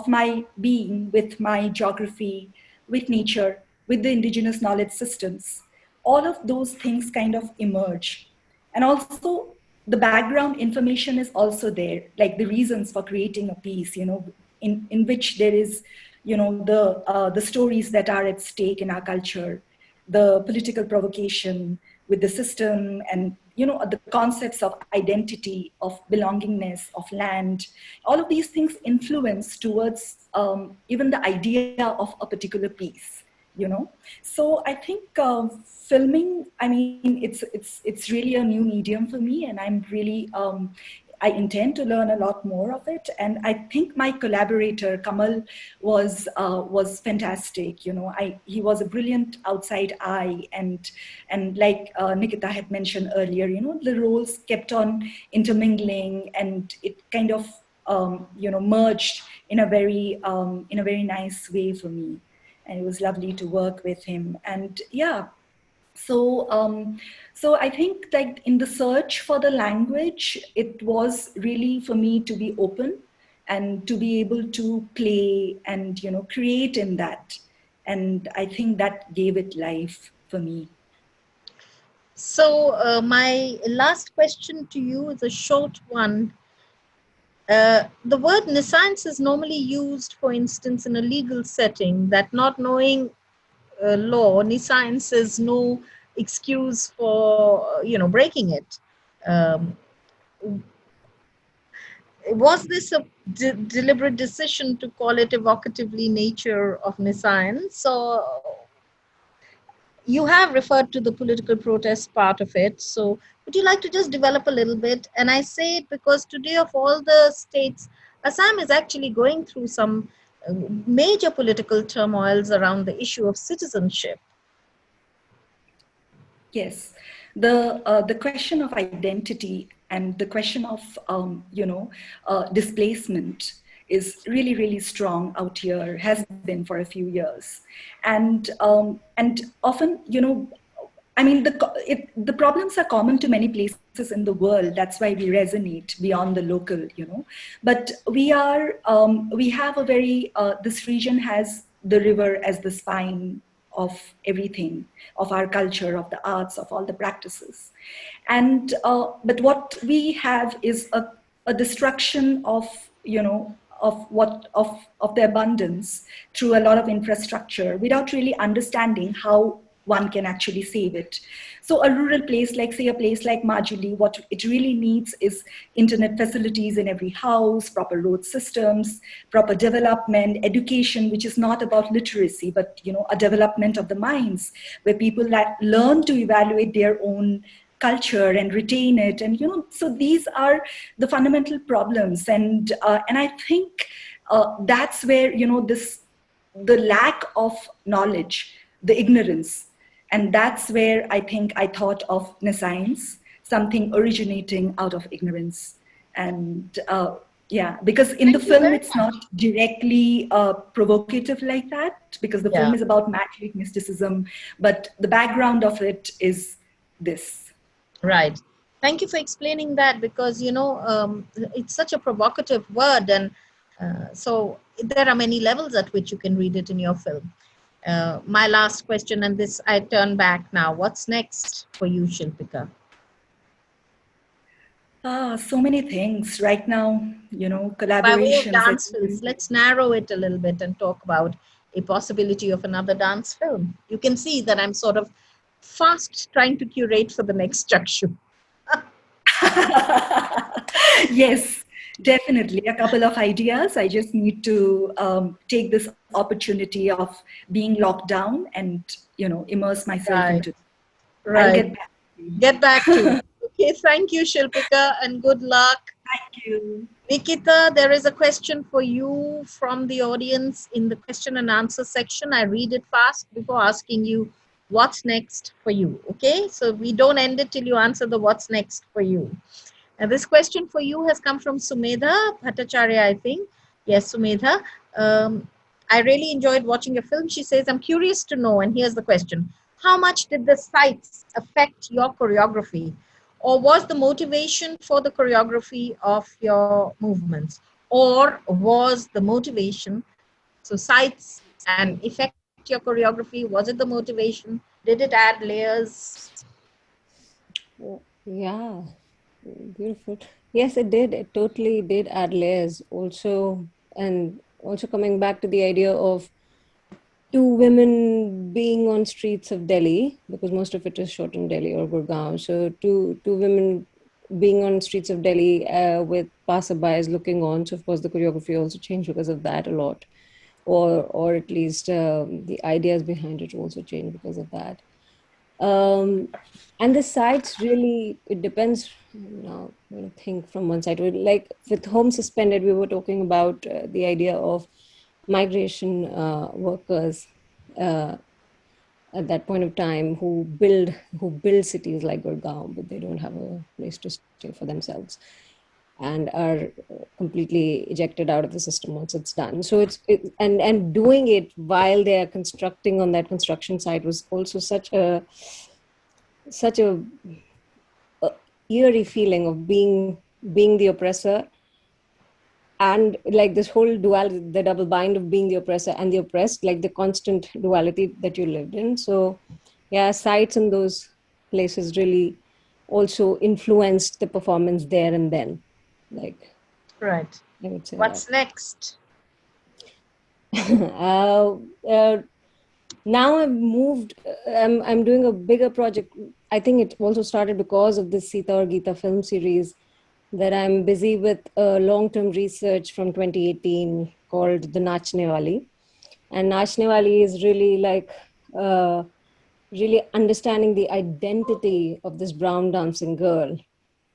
my being with my geography, with nature, with the indigenous knowledge systems, all of those things kind of emerge. And also, the background information is also there, like the reasons for creating a piece, you know, in which there is, you know, the stories that are at stake in our culture, the political provocation with the system, and, you know, the concepts of identity, of belongingness, of land. All of these things influence towards even the idea of a particular piece, you know. So I think filming, I mean, it's really a new medium for me, and I'm really I intend to learn a lot more of it. And I think my collaborator Kamal was fantastic. You know, he was a brilliant outside eye, and like Nikita had mentioned earlier, you know, the roles kept on intermingling, and it kind of you know, merged in a very nice way for me. And it was lovely to work with him. And yeah, so I think, like, in the search for the language, it was really for me to be open and to be able to play and, you know, create in that. And I think that gave it life for me. So my last question to you is a short one. The word nescience is normally used, for instance, in a legal setting, that not knowing law, nescience is no excuse for, you know, breaking it. Um, was this a deliberate decision to call it evocatively nature of nescience, or you have referred to the political protest part of it? So would you like to just develop a little bit? And I say it because today, of all the states, Assam is actually going through some major political turmoils around the issue of citizenship. Yes, the question of identity and the question of you know, displacement is really, really strong out here, has been for a few years. And often, I mean, the problems are common to many places in the world. That's why we resonate beyond the local, But we have a very, this region has the river as the spine of everything, of our culture, of the arts, of all the practices. And, but what we have is a destruction of, of the abundance through a lot of infrastructure without really understanding how one can actually save it. So a rural place, like say a place like Majuli, what it really needs is internet facilities in every house, proper road systems, proper development, education, which is not about literacy, but a development of the minds, where people learn to evaluate their own culture and retain it. And so these are the fundamental problems. And I think that's where the lack of knowledge, the ignorance. And that's where I think I thought of nescience, something originating out of ignorance. And because in the film, it's not directly provocative like that, because the film is about magic, mysticism, but the background of it is this. Right. Thank you for explaining that, because, it's such a provocative word. And so there are many levels at which you can read it in your film. My last question, and this I turn back now. What's next for you, Shilpika? So many things right now, collaborations. By way of dance films, let's narrow it a little bit and talk about a possibility of another dance film. You can see that I'm sort of fast trying to curate for the next Chakshu. Yes, definitely. A couple of ideas. I just need to take this opportunity of being locked down and, immerse myself into it. Right. I'll get back to it. Okay, thank you, Shilpika, and good luck. Thank you. Nikita, there is a question for you from the audience in the question and answer section. I read it fast before asking you what's next for you. Okay, so we don't end it till you answer the what's next for you. And this question for you has come from Sumedha Bhattacharya, I think. Yes, Sumedha. I really enjoyed watching your film. She says, I'm curious to know, and here's the question. How much did the sights affect your choreography? Or was the motivation for the choreography of your movements? Or was the motivation, so sights and affect your choreography, was it the motivation? Did it add layers? Yeah, beautiful. Yes, it did. It totally did add layers also. And also coming back to the idea of two women being on streets of Delhi, because most of it is shot in Delhi or Gurgaon. So two women being on streets of Delhi with passerbys looking on. So of course the choreography also changed because of that a lot, or at least the ideas behind it also changed because of that. And the sides really, it depends. Now, I think from one side, like with Home Suspended, we were talking about the idea of migration workers at that point of time who build cities like Gurgaon, but they don't have a place to stay for themselves and are completely ejected out of the system once it's done. So and doing it while they are constructing on that construction site was also such a eerie feeling of being the oppressor, and like this whole duality, the double bind of being the oppressor and the oppressed, like the constant duality that you lived in. So yeah, sites in those places really also influenced the performance there and then. Like, right. I would say what's next? Now I've moved, I'm doing a bigger project. I think it also started because of this Sita or Gita film series that I'm busy with long-term research from 2018 called The Nachne Wali. And Nachne Wali is really like, really understanding the identity of this brown dancing girl.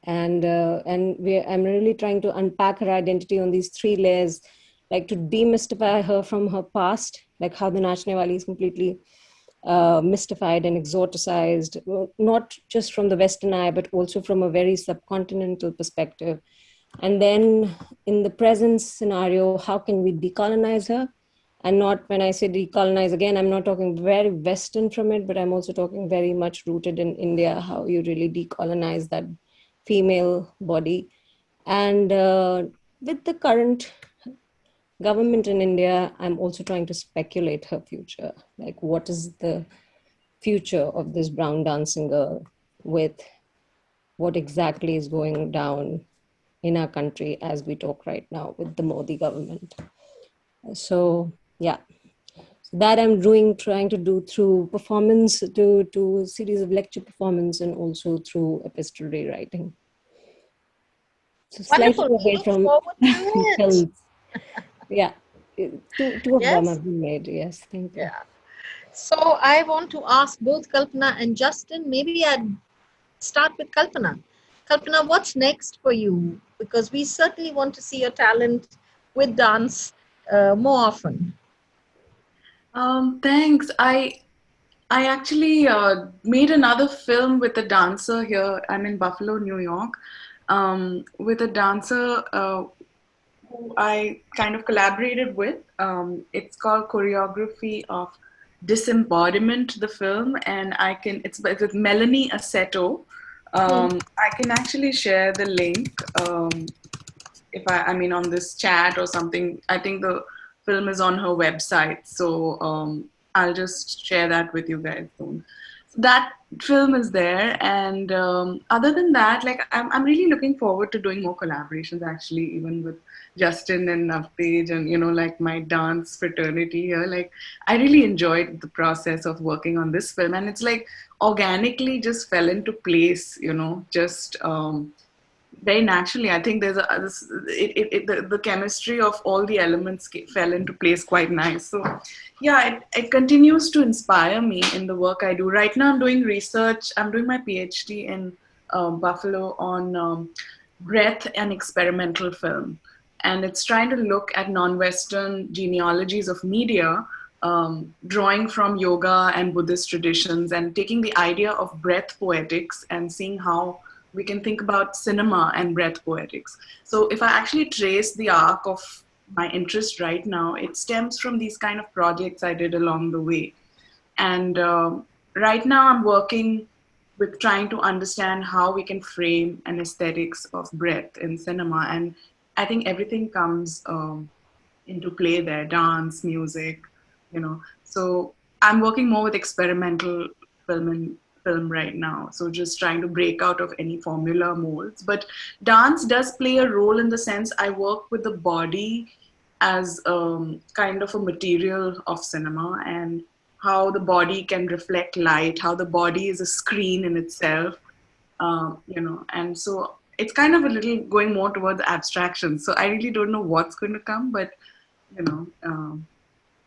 And I'm really trying to unpack her identity on these three layers, like to demystify her from her past, like how the Nachne Wali is completely mystified and exoticized, not just from the Western eye, but also from a very subcontinental perspective, And then in the present scenario, how can we decolonize her? And not, when I say decolonize, again, I'm not talking very Western from it, but I'm also talking very much rooted in India, how you really decolonize that female body. And with the current government in India, I'm also trying to speculate her future. Like, what is the future of this brown dancing girl, with what exactly is going down in our country as we talk right now with the Modi government. So yeah, that I'm doing, trying to do through performance, to a series of lecture performance, and also through epistolary writing. So slightly Wonderful. We away look from forward to it. films. Yeah, two of them Yes. have been made. Yes, thank you. Yeah. So I want to ask both Kalpana and Justin. Maybe I'd start with Kalpana. Kalpana, what's next for you? Because we certainly want to see your talent with dance more often. Thanks. I actually made another film with a dancer here. I'm in Buffalo, New York, with a dancer who I kind of collaborated with. It's called Choreography of Disembodiment, the film, and it's with Melanie Assetto. I can actually share the link if I mean, on this chat or something. I think the film is on her website, so I'll just share that with you guys soon. So that film is there, and other than that, like I'm really looking forward to doing more collaborations. Actually, even with Justin and Navtej, and like my dance fraternity here. Like I really enjoyed the process of working on this film, and it's like organically just fell into place. Just. Very naturally. I think there's the chemistry of all the elements fell into place quite nice. So yeah, it continues to inspire me in the work I do. Right now I'm doing research. I'm doing my PhD in Buffalo on breath and experimental film, and it's trying to look at non-Western genealogies of media, drawing from yoga and Buddhist traditions, and taking the idea of breath poetics and seeing how we can think about cinema and breath poetics. So if I actually trace the arc of my interest right now, it stems from these kind of projects I did along the way. And right now I'm working with trying to understand how we can frame an aesthetics of breath in cinema. And I think everything comes into play there, dance, music, So I'm working more with experimental film and film right now. So just trying to break out of any formula molds. But dance does play a role in the sense I work with the body as kind of a material of cinema, and how the body can reflect light, how the body is a screen in itself, and so it's kind of a little going more towards abstraction. So I really don't know what's going to come, but you know,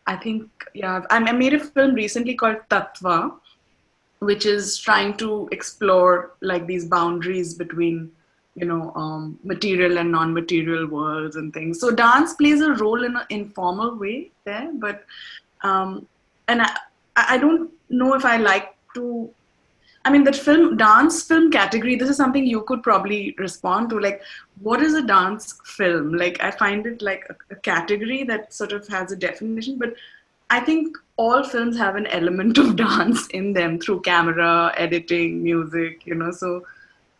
I think, yeah, I made a film recently called Tattva, which is trying to explore like these boundaries between, material and non-material worlds and things. So dance plays a role in an informal way there, but and I don't know if I like to. I mean, that dance film category, this is something you could probably respond to. Like, what is a dance film? Like, I find it like a category that sort of has a definition, but I think all films have an element of dance in them through camera, editing, music, So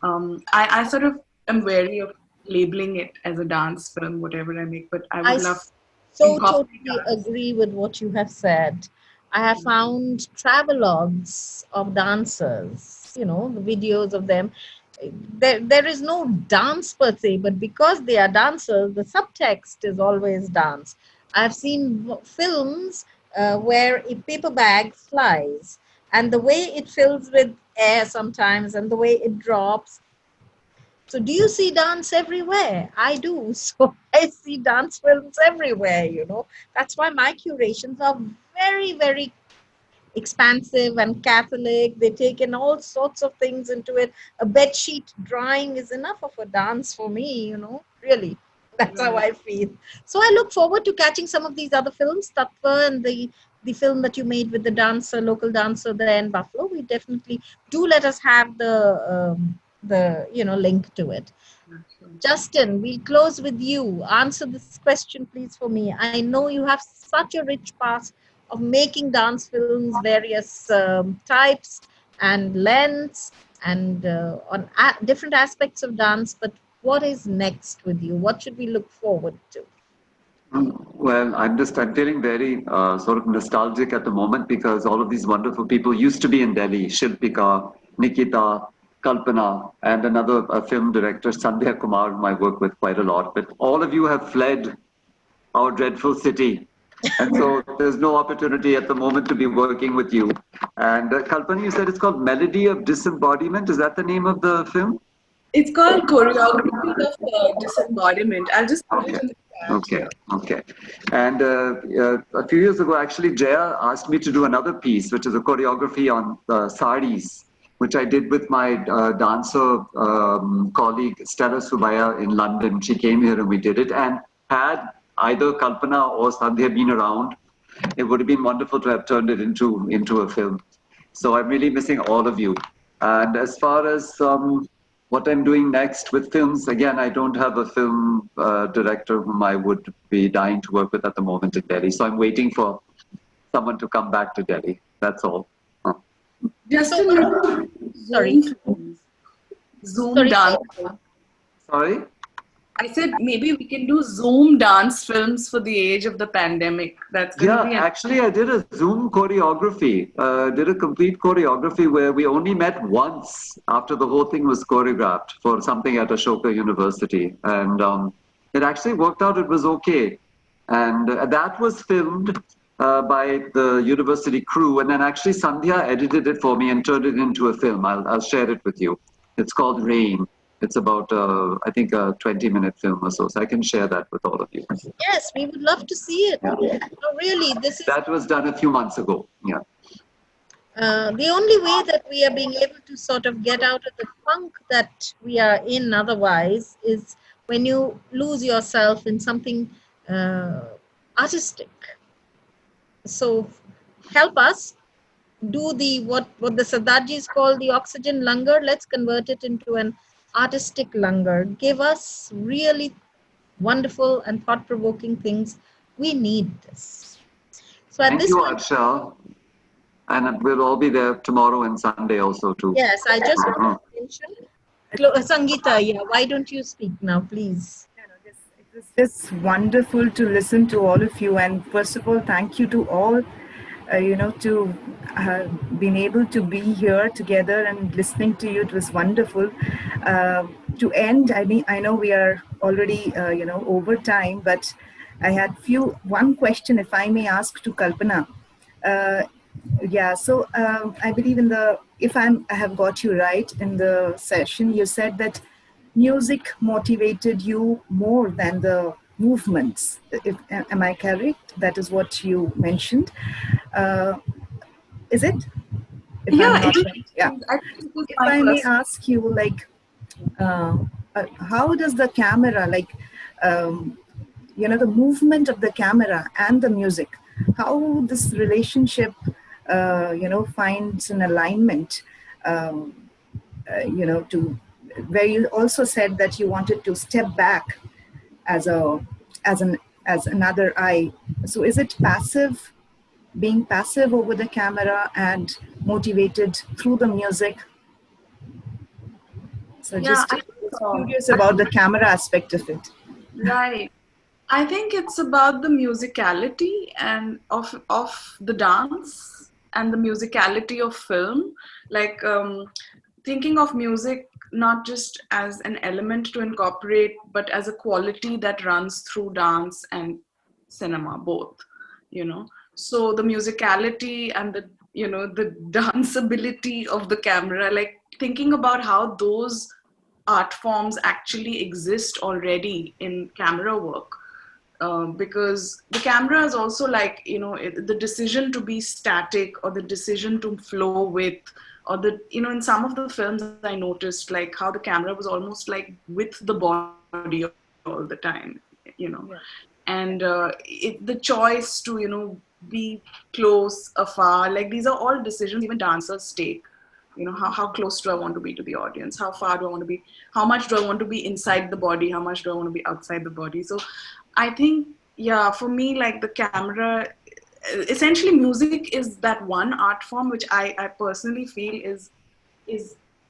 I sort of am wary of labeling it as a dance film, whatever I make, but I would I love to so incorporate totally dance. agree with what you have said. I have found travelogues of dancers, the videos of them. There is no dance per se, but because they are dancers, the subtext is always dance. I've seen films where a paper bag flies, and the way it fills with air sometimes, and the way it drops. So do you see dance everywhere? I do. So I see dance films everywhere. That's why my curations are very, very expansive and Catholic. They take in all sorts of things into it. A bed sheet drawing is enough of a dance for me, really. That's how Right. I feel. So I look forward to catching some of these other films, Tattva and the film that you made with the dancer, local dancer there in Buffalo. We definitely do let us have the link to it. Justin, we'll close with you. Answer this question, please, for me. I know you have such a rich past of making dance films, various types and lengths, and on different aspects of dance. But what is next with you? What should we look forward to? Well, I'm feeling very sort of nostalgic at the moment because all of these wonderful people used to be in Delhi. Shilpika, Nikita, Kalpana, and another film director, Sandhya Kumar, whom I work with quite a lot. But all of you have fled our dreadful city. And so there's no opportunity at the moment to be working with you. And Kalpana, you said it's called Melody of Disembodiment. Is that the name of the film? It's called Choreography of Disembodiment. I'll just put it in the chat. Okay. And a few years ago, actually, Jaya asked me to do another piece, which is a choreography on saris, which I did with my dancer colleague Stella Subaya in London. She came here and we did it. And had either Kalpana or Sandhya been around, it would have been wonderful to have turned it into a film. So I'm really missing all of you. And as far as what I'm doing next with films, again, I don't have a film director whom I would be dying to work with at the moment in Delhi. So I'm waiting for someone to come back to Delhi. That's all. Justin, Sorry. Zoom dance. Sorry? I said maybe we can do Zoom dance films for the age of the pandemic. That's going to be actually, I did a Zoom choreography. Did a complete choreography where we only met once after the whole thing was choreographed for something at Ashoka University, and it actually worked out. It was okay, and that was filmed by the university crew, and then actually Sandhya edited it for me and turned it into a film. I'll share it with you. It's called Rain. It's about, I think, a 20-minute film or so. So I can share that with all of you. Yes, we would love to see it. Yeah. No, really, this is... That was done a few months ago. Yeah. The only way that we are being able to sort of get out of the funk that we are in otherwise is when you lose yourself in something artistic. So help us do the what the Sardajis call the oxygen langar. Let's convert it into an artistic langar. Give us really wonderful and thought-provoking things. We need this. So at Thank this you, point, Arsha. And we'll all be there tomorrow and Sunday also too. yes, I just want to mention Sangeeta. Yeah, why don't you speak now, please? It was just wonderful to listen to all of you, and first of all, thank you to all. To being able to be here together and listening to you, it was wonderful. To end, I know we are already, over time, but I had one question, if I may ask, to Kalpana. So I believe if I have got you right in the session, you said that music motivated you more than the movements. Am I correct? That is what you mentioned. Is it? If I may ask you, how does the camera, the movement of the camera and the music, how this relationship, finds an alignment, to where you also said that you wanted to step back as another eye. So is it being passive over the camera and motivated through the music? So just curious about the camera aspect of it. Right. I think it's about the musicality and of the dance and the musicality of film. Like thinking of music not just as an element to incorporate, but as a quality that runs through dance and cinema, both, So the musicality and the danceability of the camera, like thinking about how those art forms actually exist already in camera work. Because the camera is also like, the decision to be static or the decision to flow with, or in some of the films I noticed like how the camera was almost like with the body all the time, and the choice to, be close, afar, like these are all decisions even dancers take, You know, how close do I want to be to the audience? How far do I want to be? How much do I want to be inside the body? How much do I want to be outside the body? So I think, yeah, for me, like the camera, essentially music is that one art form which I personally feel is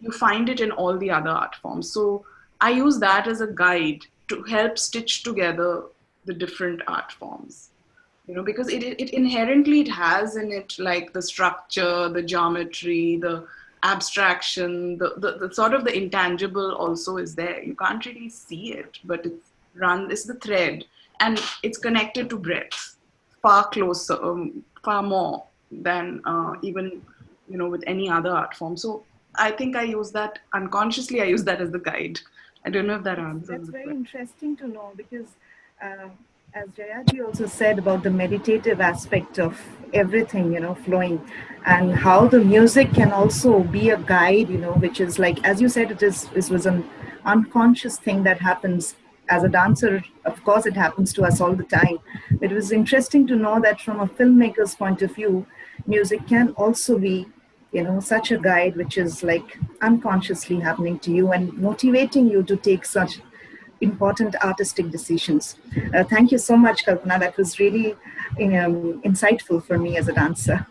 you find it in all the other art forms. So I use that as a guide to help stitch together the different art forms. You know, because it inherently it has in it like the structure, the geometry, the abstraction, the sort of the intangible also is there. You can't really see it, but it's the thread, and it's connected to breath far closer, far more than even, you know, with any other art form. So I think I use that unconsciously. I use that as the guide. I don't know if that answers That's the very question. interesting to know because, as Jayaji also said about the meditative aspect of everything, flowing, and how the music can also be a guide, which is like, as you said, it was an unconscious thing that happens as a dancer. Of course, it happens to us all the time. But it was interesting to know that from a filmmaker's point of view, music can also be such a guide which is like unconsciously happening to you and motivating you to take such important artistic decisions. Thank you so much, Kalpana. That was really insightful for me as a dancer.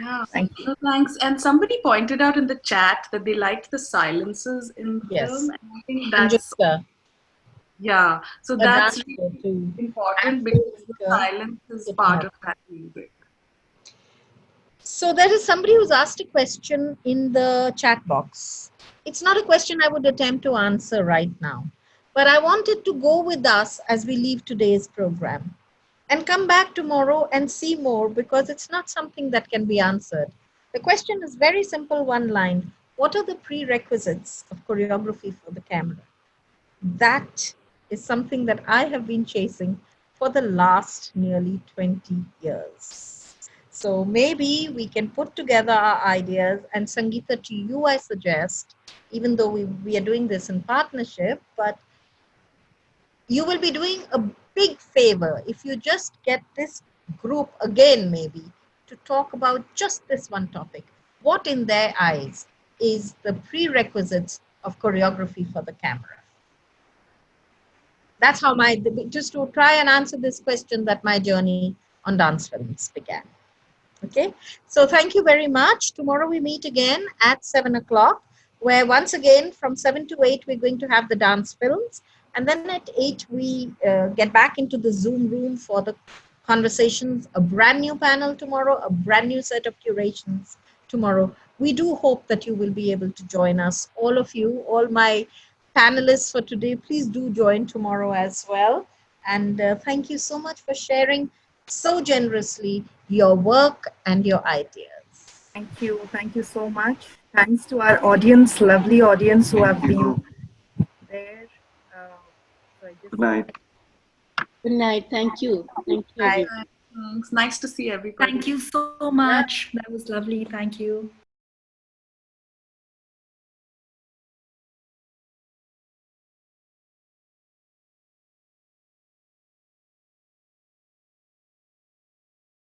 Yeah, Thank you. no, thanks. And somebody pointed out in the chat that they liked the silences in the film, Yes. and I think And that's, just yeah. So a that's dancer really to important because the activate silence is getting part up. of that music. So there is somebody who's asked a question in the chat box. It's not a question I would attempt to answer right now, but I wanted to go with us as we leave today's program and come back tomorrow and see more because it's not something that can be answered. The question is very simple, one line. What are the prerequisites of choreography for the camera? That is something that I have been chasing for the last nearly 20 years. So maybe we can put together our ideas, and Sangeeta, to you, I suggest, even though we are doing this in partnership, but you will be doing a big favor if you just get this group again, maybe, to talk about just this one topic. What, in their eyes, is the prerequisites of choreography for the camera? That's how just to try and answer this question, that my journey on dance films began. Okay, so thank you very much. Tomorrow we meet again at 7 o'clock, where once again from 7 to 8 we're going to have the dance films, and then at 8 we get back into the Zoom room for the conversations. A brand new panel tomorrow, a brand new set of curations tomorrow. We do hope that you will be able to join us, all of you, all my panelists for today. Please do join tomorrow as well. And thank you so much for sharing so generously your work and your ideas. Thank you. Thank you so much. Thanks to our audience, lovely audience who have Thank you. been there. Uh, so I just Good night. Good night. Thank you. Thank you, I everyone. Thanks. Nice to see everybody. Thank you so much. That was lovely. Thank you.